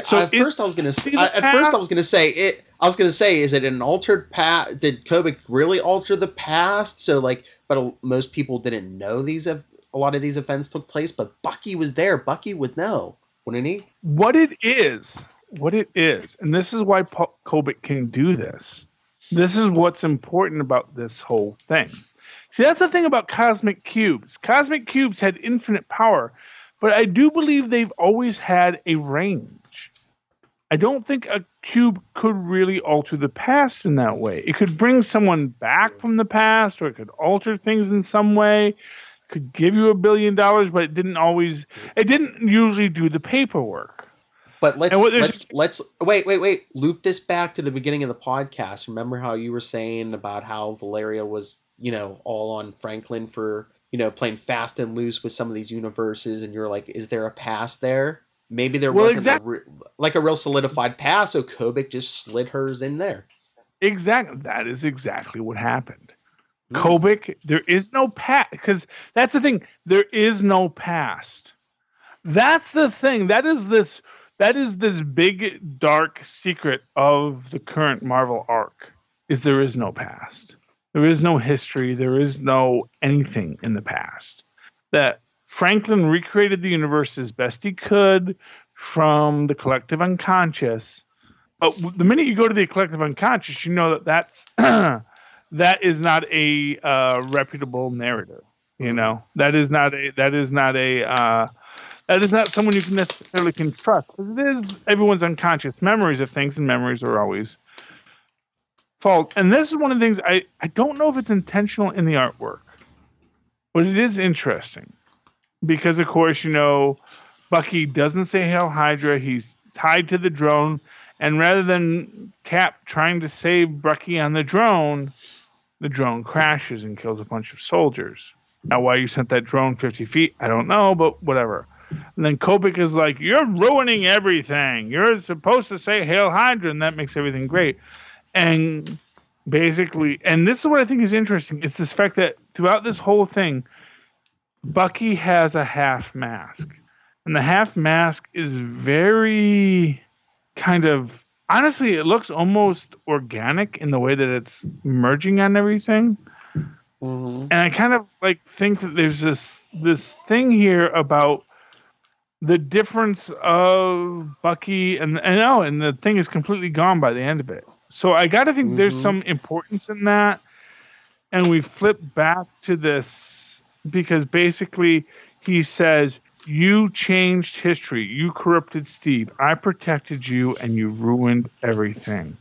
gonna say, is it an altered past? Did Kobik really alter the past? So but most people didn't know these a lot of these events took place, but Bucky was there. Bucky would know, wouldn't he? What it is, and this is why Kobik can do this. This is what's important about this whole thing. See, that's the thing about cosmic cubes. Cosmic cubes had infinite power, but I do believe they've always had a range. I don't think a cube could really alter the past in that way. It could bring someone back from the past, or it could alter things in some way. It could give you $1 billion, but it didn't usually do the paperwork. But let's wait. Loop this back to the beginning of the podcast. Remember how you were saying about how Valeria was, all on Franklin for, playing fast and loose with some of these universes, and you're like, is there a past there? Maybe there wasn't a real solidified past, so Kobik just slid hers in there. Exactly. That is exactly what happened. Kobik, there is no past, because that's the thing. There is no past. That's the thing. That is this big dark secret of the current Marvel arc. Is there is no past. There is no history. There is no anything in the past. That Franklin recreated the universe as best he could from the collective unconscious. But the minute you go to the collective unconscious, you know that's that is not a reputable narrative. That is not someone you can necessarily trust, because it is everyone's unconscious memories of things, and memories are always fault. And this is one of the things I don't know if it's intentional in the artwork, but it is interesting. Because, of course, Bucky doesn't say Hail Hydra. He's tied to the drone. And rather than Cap trying to save Bucky on the drone crashes and kills a bunch of soldiers. Now, why you sent that drone 50 feet, I don't know, but whatever. And then Kobik is like, you're ruining everything. You're supposed to say Hail Hydra, and that makes everything great. And basically, and this is what I think is interesting, is this fact that throughout this whole thing, Bucky has a half mask, and the half mask is very kind of, honestly, it looks almost organic in the way that it's merging on everything. Mm-hmm. And I kind of think that there's this thing here about the difference of Bucky and the thing is completely gone by the end of it. So I got to think there's some importance in that. And we flip back to this, because basically he says, you changed history. You corrupted Steve. I protected you, and you ruined everything.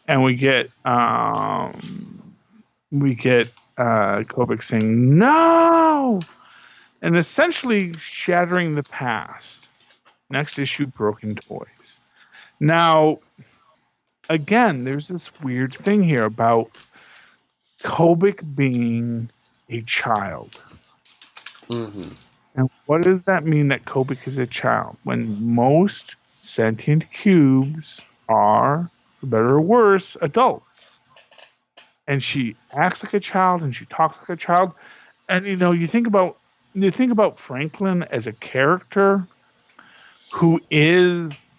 And we get Kobik saying, no! And essentially shattering the past. Next issue, Broken Toys. Now, again, there's this weird thing here about Kobik being a child. Mm-hmm. And what does that mean, that Kobik is a child, when most sentient cubes are, for better or worse, adults? And she acts like a child, and she talks like a child. And you think about Franklin as a character who is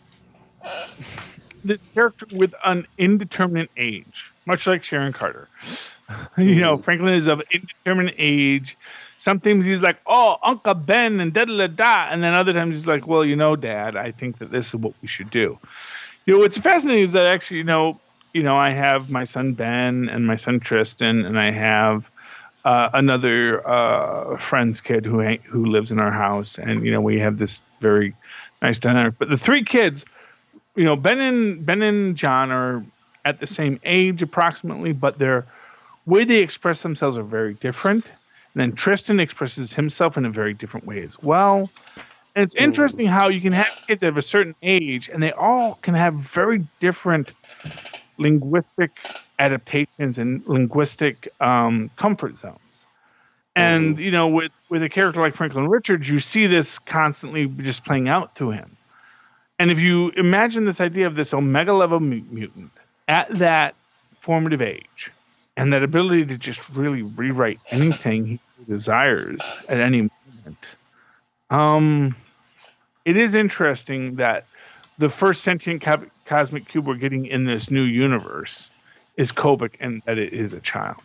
this character with an indeterminate age, much like Sharon Carter. Franklin is of indeterminate age. Sometimes he's like, oh, Uncle Ben, and da-da-da-da. And then other times he's like, well, Dad, I think that this is what we should do. What's fascinating is that actually, I have my son Ben and my son Tristan, and I have another friend's kid who lives in our house. And, we have this very nice dynamic. But the three kids, Ben and John are at the same age approximately, but their way they express themselves are very different. And then Tristan expresses himself in a very different way as well. And it's interesting how you can have kids of a certain age, and they all can have very different linguistic adaptations and linguistic comfort zones. And, with a character like Franklin Richards, you see this constantly just playing out through him. And if you imagine this idea of this Omega level mutant at that formative age, and that ability to just really rewrite anything he desires at any moment. It is interesting that the first sentient cosmic cube we're getting in this new universe is Kobik, and that it is a child.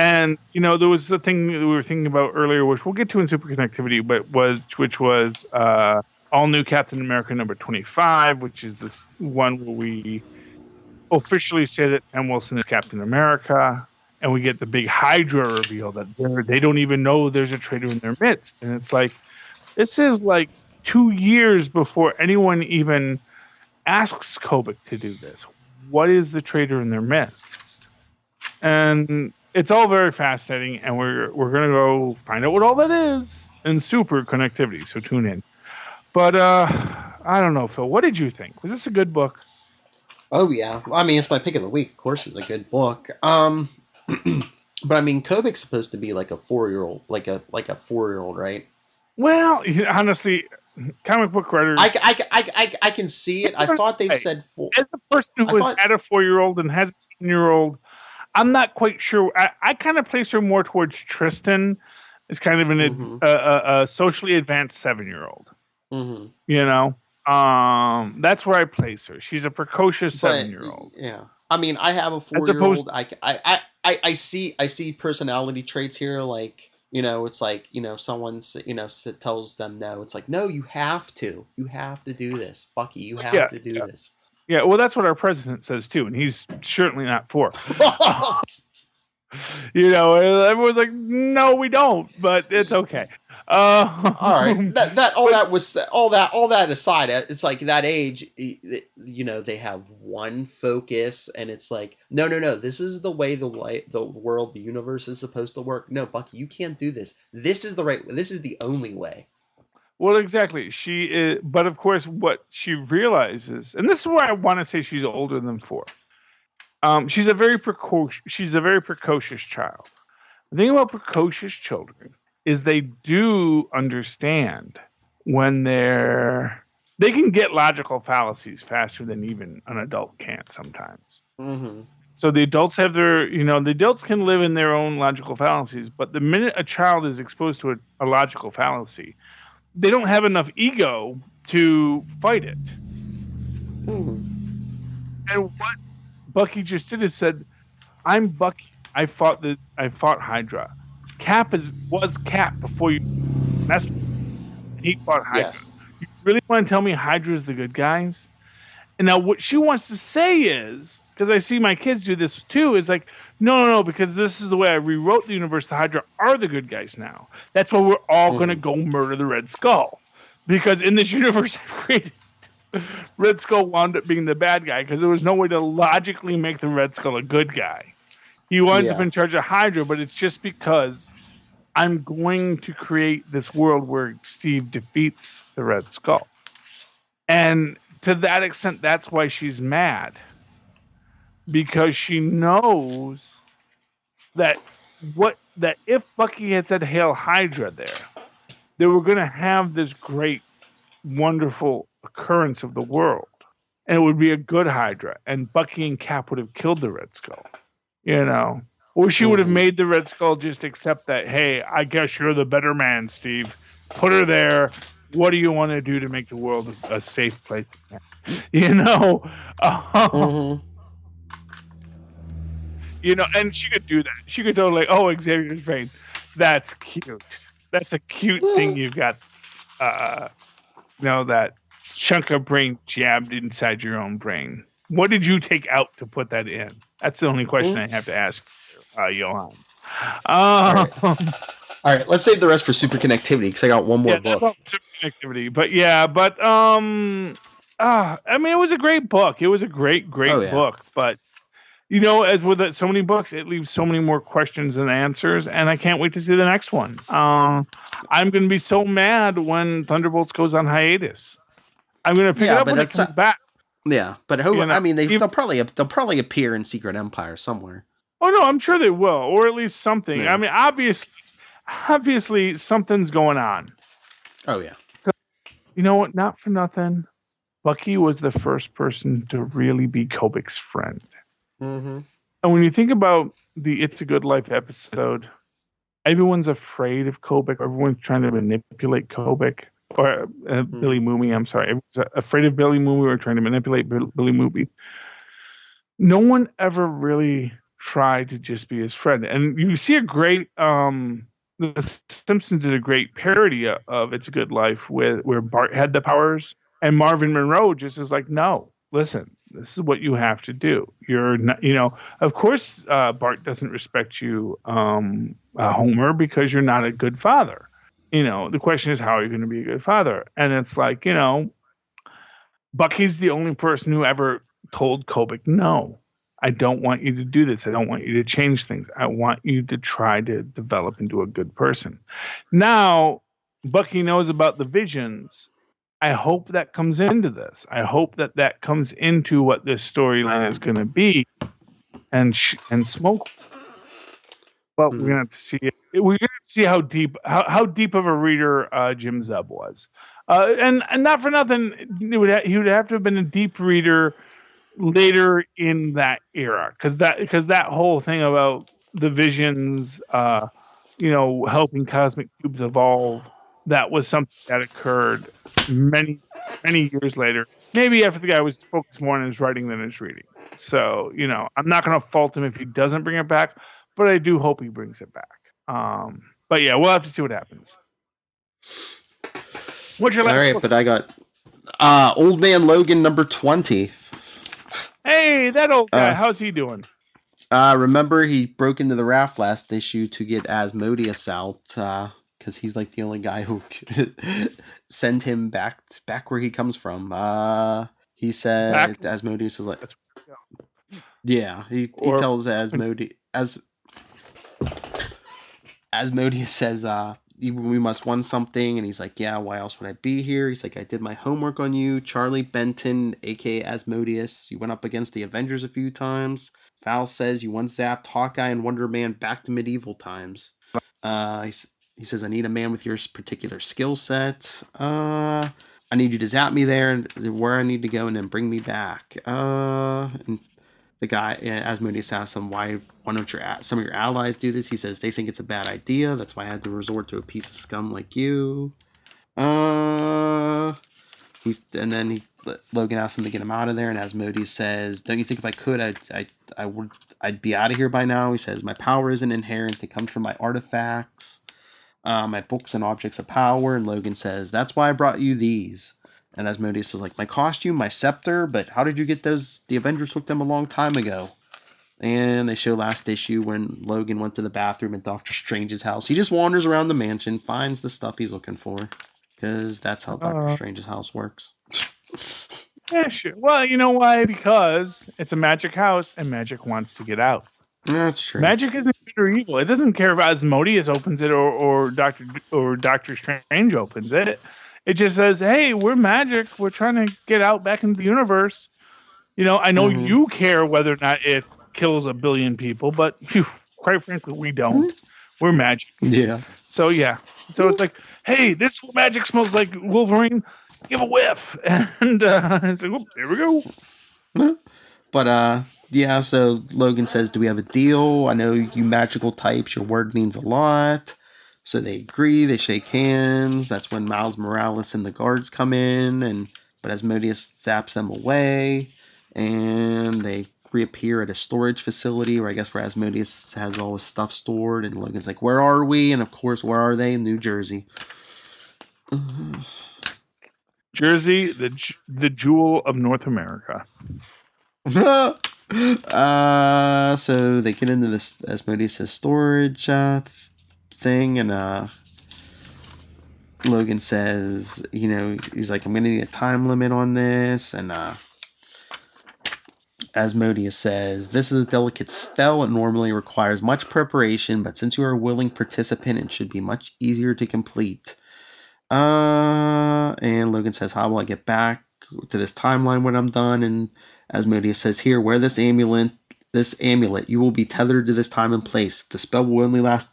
And there was the thing that we were thinking about earlier, which we'll get to in superconnectivity, but which was all new Captain America number 25, which is this one where we officially say that Sam Wilson is Captain America, and we get the big Hydra reveal that they don't even know there's a traitor in their midst, and it's like this is like 2 years before anyone even asks Kobik to do this. What is the traitor in their midst? And it's all very fascinating, and we're gonna go find out what all that is in super connectivity. So tune in. But I don't know, Phil. What did you think? Was this a good book? Oh yeah, I mean it's my pick of the week. Of course, it's a good book. But I mean, Kobik's supposed to be like a 4-year-old, like a 4-year-old, right? Well, honestly, comic book writers. I can see it. I thought they said 4. As a person who has had a 4-year-old and has a 7-year-old, I'm not quite sure. I kind of place her more towards Tristan as kind of a socially advanced 7-year-old. Mm-hmm. That's where I place her. She's a precocious 7-year-old. Yeah. I mean, I have a 4-year-old. I see personality traits here. Like, it's like, someone, tells them no. It's like, no, you have to do this. Bucky, you have to do this. Yeah, well, that's what our president says too, and he's certainly not for. Everyone's like, no, we don't, but it's okay. All right. All that aside, it's like that age, they have one focus, and it's like, no. This is the way the world, the universe is supposed to work. No, Bucky, you can't do this. This is the only way. Well, exactly. She is, but of course, what she realizes, and this is why I want to say she's older than 4. She's a very precocious child. The thing about precocious children is they do understand when they can get logical fallacies faster than even an adult can sometimes. Mm-hmm. So the adults have the adults can live in their own logical fallacies, but the minute a child is exposed to a logical fallacy, they don't have enough ego to fight it. Mm-hmm. And what Bucky just did is said, "I'm Bucky. I fought Hydra. Cap was Cap before you. And he fought Hydra. Yes. You really want to tell me Hydra's the good guys?" And now what she wants to say is, because I see my kids do this too, is like, no, because this is the way I rewrote the universe. The Hydra are the good guys now. That's why we're all going to go murder the Red Skull. Because in this universe I've created, Red Skull wound up being the bad guy because there was no way to logically make the Red Skull a good guy. He winds up in charge of Hydra, but it's just because I'm going to create this world where Steve defeats the Red Skull. And to that extent, that's why she's mad. Because she knows that if Bucky had said Hail Hydra there, they were going to have this great, wonderful occurrence of the world. And it would be a good Hydra. And Bucky and Cap would have killed the Red Skull. Or she would have made the Red Skull just accept that, hey, I guess you're the better man, Steve. Put her there. What do you want to do to make the world a safe place again? And she could do that. She could go like, oh, Xavier's brain. That's cute. That's a cute thing you've got, that chunk of brain jabbed inside your own brain. What did you take out to put that in? That's the only question I have to ask, Johan. All right, let's save the rest for super connectivity because I got one more book. Super connectivity, I mean, it was a great book. It was a great book, but as with so many books, it leaves so many more questions than answers, and I can't wait to see the next one. I'm going to be so mad when Thunderbolts goes on hiatus. I'm going to pick it up when it comes back. Yeah, but I mean, they'll probably appear in Secret Empire somewhere. Oh no, I'm sure they will, or at least something. Yeah. I mean, obviously, something's going on. Oh yeah. You know what? Not for nothing, Bucky was the first person to really be Kobik's friend. Mm-hmm. And when you think about the "It's a Good Life" episode, everyone's afraid of Kobik. Everyone's trying to manipulate Kobik. Or Billy Mooney, I'm sorry. I was afraid of Billy Mooney or trying to manipulate Billy Mooney. No one ever really try to just be his friend. And you see a great the Simpsons did a great parody of It's a Good Life where Bart had the powers and Marvin Monroe just is like, no, listen, this is what you have to do. You're not, of course, Bart doesn't respect you, Homer, because you're not a good father. The question is, how are you going to be a good father? And it's like, Bucky's the only person who ever told Kobik, no, I don't want you to do this. I don't want you to change things. I want you to try to develop into a good person. Now, Bucky knows about the visions. I hope that comes into this. I hope that comes into what this storyline is going to be, and Smoke. Well, we're gonna have to see it. We're gonna see how deep of a reader Jim Zub was, and not for nothing. He would have to have been a deep reader later in that era, because that whole thing about the visions, helping cosmic cubes evolve, that was something that occurred many years later. Maybe after the guy was focused more on his writing than his reading. So I'm not going to fault him if he doesn't bring it back, but I do hope he brings it back. But yeah, we'll have to see what happens. What's your last? All right, book? But I got Old Man Logan number 20. Hey, that old guy. How's he doing? Remember, he broke into the raft last issue to get Asmodeus out, because he's like the only guy who send him back where he comes from. He said Asmodeus is like, yeah. He tells Asmodeus says, we must want something, and he's like, yeah, why else would I be here? He's like, I did my homework on you, Charlie Benton, aka Asmodeus. You went up against the Avengers a few times. Val says you once zapped Hawkeye and Wonder Man back to medieval times. He says, I need a man with your particular skill set. I need you to zap me there and where I need to go and then bring me back. And the guy, Asmodeus asks him, why don't some of your allies do this? He says, they think it's a bad idea. That's why I had to resort to a piece of scum like you. Logan asks him to get him out of there, and Asmodeus says, don't you think if I could, I'd be out of here by now? He says, my power isn't inherent. It comes from my artifacts, my books and objects of power. And Logan says, that's why I brought you these. And Asmodeus is like, my costume, my scepter, but how did you get those? The Avengers took them a long time ago. And they show last issue when Logan went to the bathroom at Doctor Strange's house. He just wanders around the mansion, finds the stuff he's looking for, because that's how Doctor Strange's house works. Yeah, sure. Well, you know why? Because it's a magic house, and magic wants to get out. That's true. Magic isn't good or evil. It doesn't care if Asmodeus opens it or Doctor Strange opens it. It just says, hey, we're magic. We're trying to get out back into the universe. I know you care whether or not it kills a billion people, but quite frankly, we don't. We're magic. Yeah. So, yeah. So it's like, hey, this magic smells like Wolverine. Give a whiff. And it's like, there we go. But, yeah, so Logan says, do we have a deal? I know you magical types, your word means a lot. So they agree, they shake hands. That's when Miles Morales and the guards come in, but Asmodeus zaps them away, and they reappear at a storage facility, where Asmodeus has all his stuff stored, and Logan's like, where are we? And of course, where are they? New Jersey. Jersey, the jewel of North America. So they get into this Asmodeus' storage thing, and Logan says, he's like, I'm gonna need a time limit on this, and Asmodeus says, this is a delicate spell. It normally requires much preparation, but since you are a willing participant, it should be much easier to complete. And Logan says, how will I get back to this timeline when I'm done? And Asmodeus says, here, wear this amulet. You will be tethered to this time and place. The spell will only last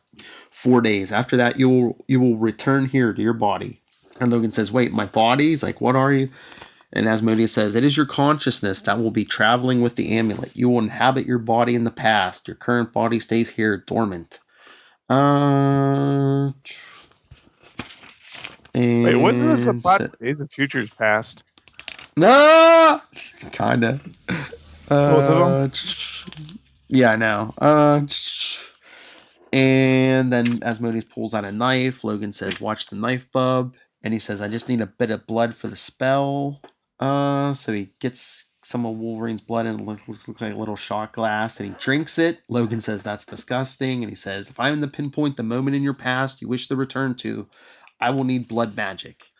4 days. After that, you will return here to your body. And Logan says, wait, my body? He's like, what are you? And Asmodeus says, it is your consciousness that will be traveling with the amulet. You will inhabit your body in the past. Your current body stays here dormant. Wait, wasn't this a plot of Days of Futures Past? No! Kinda. Both of them? Yeah, I know. And then Asmodeus pulls out a knife. Logan says, "Watch the knife, bub." And he says, "I just need a bit of blood for the spell." So he gets some of Wolverine's blood and it looks like a little shot glass, and he drinks it. Logan says, "That's disgusting." And he says, "If I'm to pinpoint the moment in your past you wish to return to, I will need blood magic."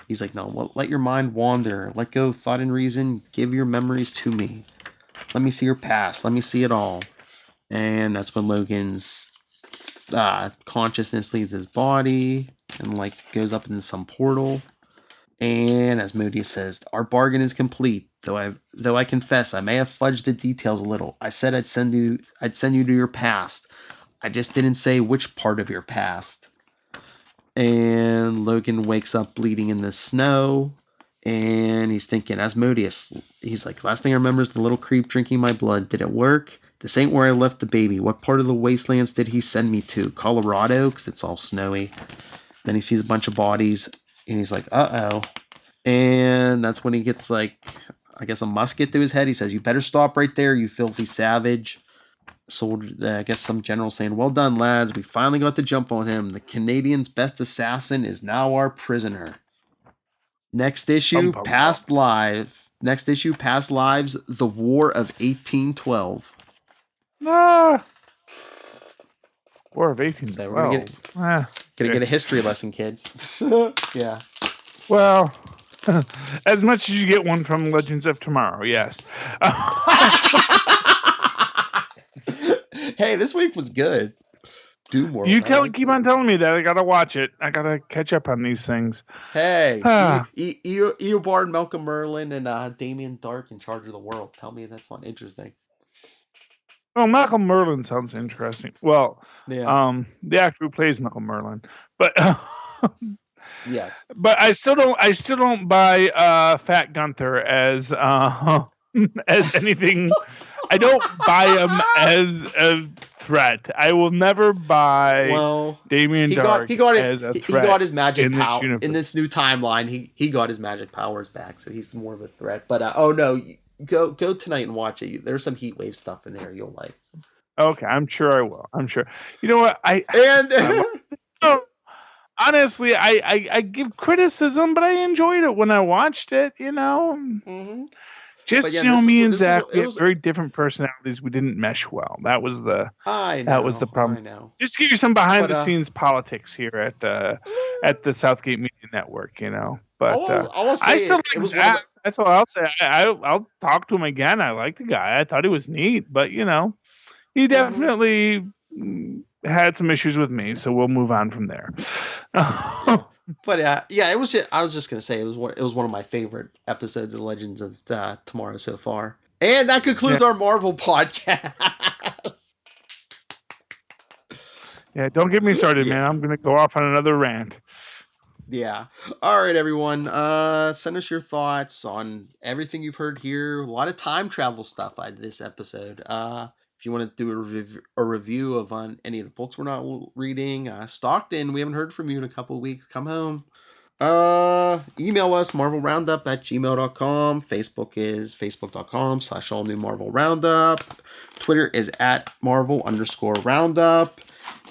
He's like, "No, let your mind wander. Let go of thought and reason. Give your memories to me. Let me see your past. Let me see it all." And that's when Logan's consciousness leaves his body and like goes up into some portal. And Asmodeus says, "Our bargain is complete. Though I confess I may have fudged the details a little. I said I'd send you to your past. I just didn't say which part of your past." And Logan wakes up bleeding in the snow. And he's thinking, Asmodeus. He's like, "Last thing I remember is the little creep drinking my blood. Did it work? This ain't where I left the baby. What part of the wastelands did he send me to? Colorado? Because it's all snowy." Then he sees a bunch of bodies. And he's like, "Uh-oh." And that's when he gets like, I guess, a musket to his head. He says, "You better stop right there, you filthy savage." So I guess some general saying, "Well done, lads. We finally got the jump on him. The Canadian's best assassin is now our prisoner." Next Bum, issue, bum, bum. Past Live. Next issue, Past Lives, The War of 1812. Ah, War of So we're gonna 1812. get a history lesson, kids. Yeah. Well, as much as you get one from Legends of Tomorrow, yes. Hey, this week was good. Do more. Keep on telling me that. I gotta watch it. I gotta catch up on these things. Hey, Eobard, Malcolm Merlin, and Damien Dark in charge of the world. Tell me that's not interesting. Well, Malcolm Merlin sounds interesting. Well, Yeah. the actor who plays Malcolm Merlin, but Yes. but I still don't buy Fat Gunther as as anything. I don't buy him as a threat. I will never buy Well, Damien Dark he got it. as a He threat got his magic in this power universe. in this new timeline. He got his magic powers back, so he's more of a threat. But oh no, go tonight and watch it. There's some heat wave stuff in there you'll like. Okay, I'm sure I will. I'm sure. You know what? And Honestly, I give criticism, but I enjoyed it when I watched it. mm-hmm. But Just yeah, me and Zach, it we had was. very different personalities. We didn't mesh well. That was the I problem. know. Just to give you some behind But the scenes politics here at the Southgate Media Network. But I will say I still it like was one of Zach. That's all I'll say. I'll talk to him again. I like the guy. I thought he was neat, but he the. Mhm. definitely had some issues with me. So we'll move on from there. Yeah. But yeah, it was. I was just gonna say it was one of my favorite episodes of Legends of Tomorrow so far. And that concludes our Marvel podcast. Yeah, don't get me started, man. Yeah. I'm gonna go off on another rant. Yeah. All right, everyone. Send us your thoughts on everything you've heard here. A lot of time travel stuff on this episode. If you want to do a review of on any of the books we're not reading, Stockton, we haven't heard from you in a couple of weeks. Come home. Email us marvelroundup@gmail.com. Facebook is facebook.com/all new Marvel Roundup. Twitter is @Marvel_Roundup.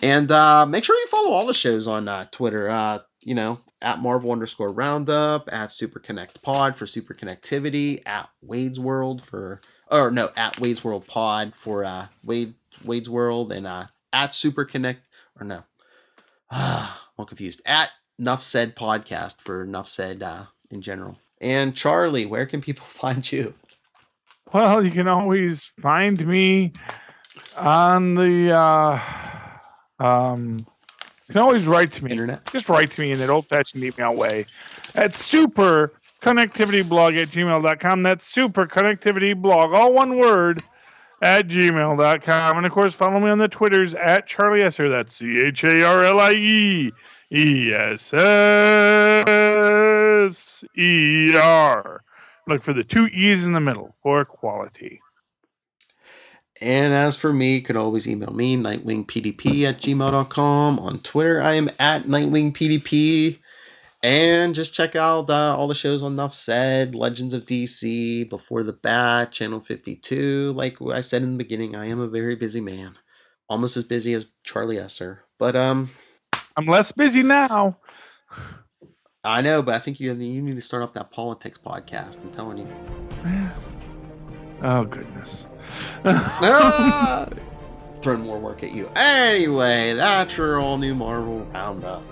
And make sure you follow all the shows on Twitter. At Marvel_Roundup, at Super Connect Pod for Super Connectivity, at Wade's World at Wade's World Pod for Wade's World, and at Super Connect, or no, I'm confused. At Nuff Said Podcast for Nuff Said in general. And Charlie, where can people find you? Well, you can always find me on the you can always write to me. Internet. Just write to me in an old-fashioned email way at superconnectivityblog@gmail.com. That's superconnectivityblog, all one word, at gmail.com. And, of course, follow me on the Twitters at Charlie Esser. That's CharlieEsser. Look for the two E's in the middle for quality. And as for me, you can always email me, nightwingpdp@gmail.com. On Twitter, I am at nightwingpdp. And just check out all the shows on Nuff Said, Legends of DC, Before the Bat, Channel 52. Like I said in the beginning, I am a very busy man. Almost as busy as Charlie Esser. But I'm less busy now. I know, but I think you need to start up that politics podcast. I'm telling you. Oh, goodness. Throwing more work at you. Anyway, that's your all-new Marvel Roundup.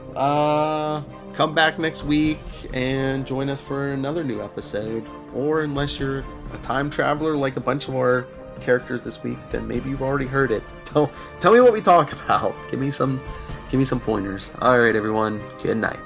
Come back next week and join us for another new episode. Or unless you're a time traveler like a bunch of our characters this week, then maybe you've already heard it. Tell me what we talk about. Give me some pointers. All right, everyone. Good night.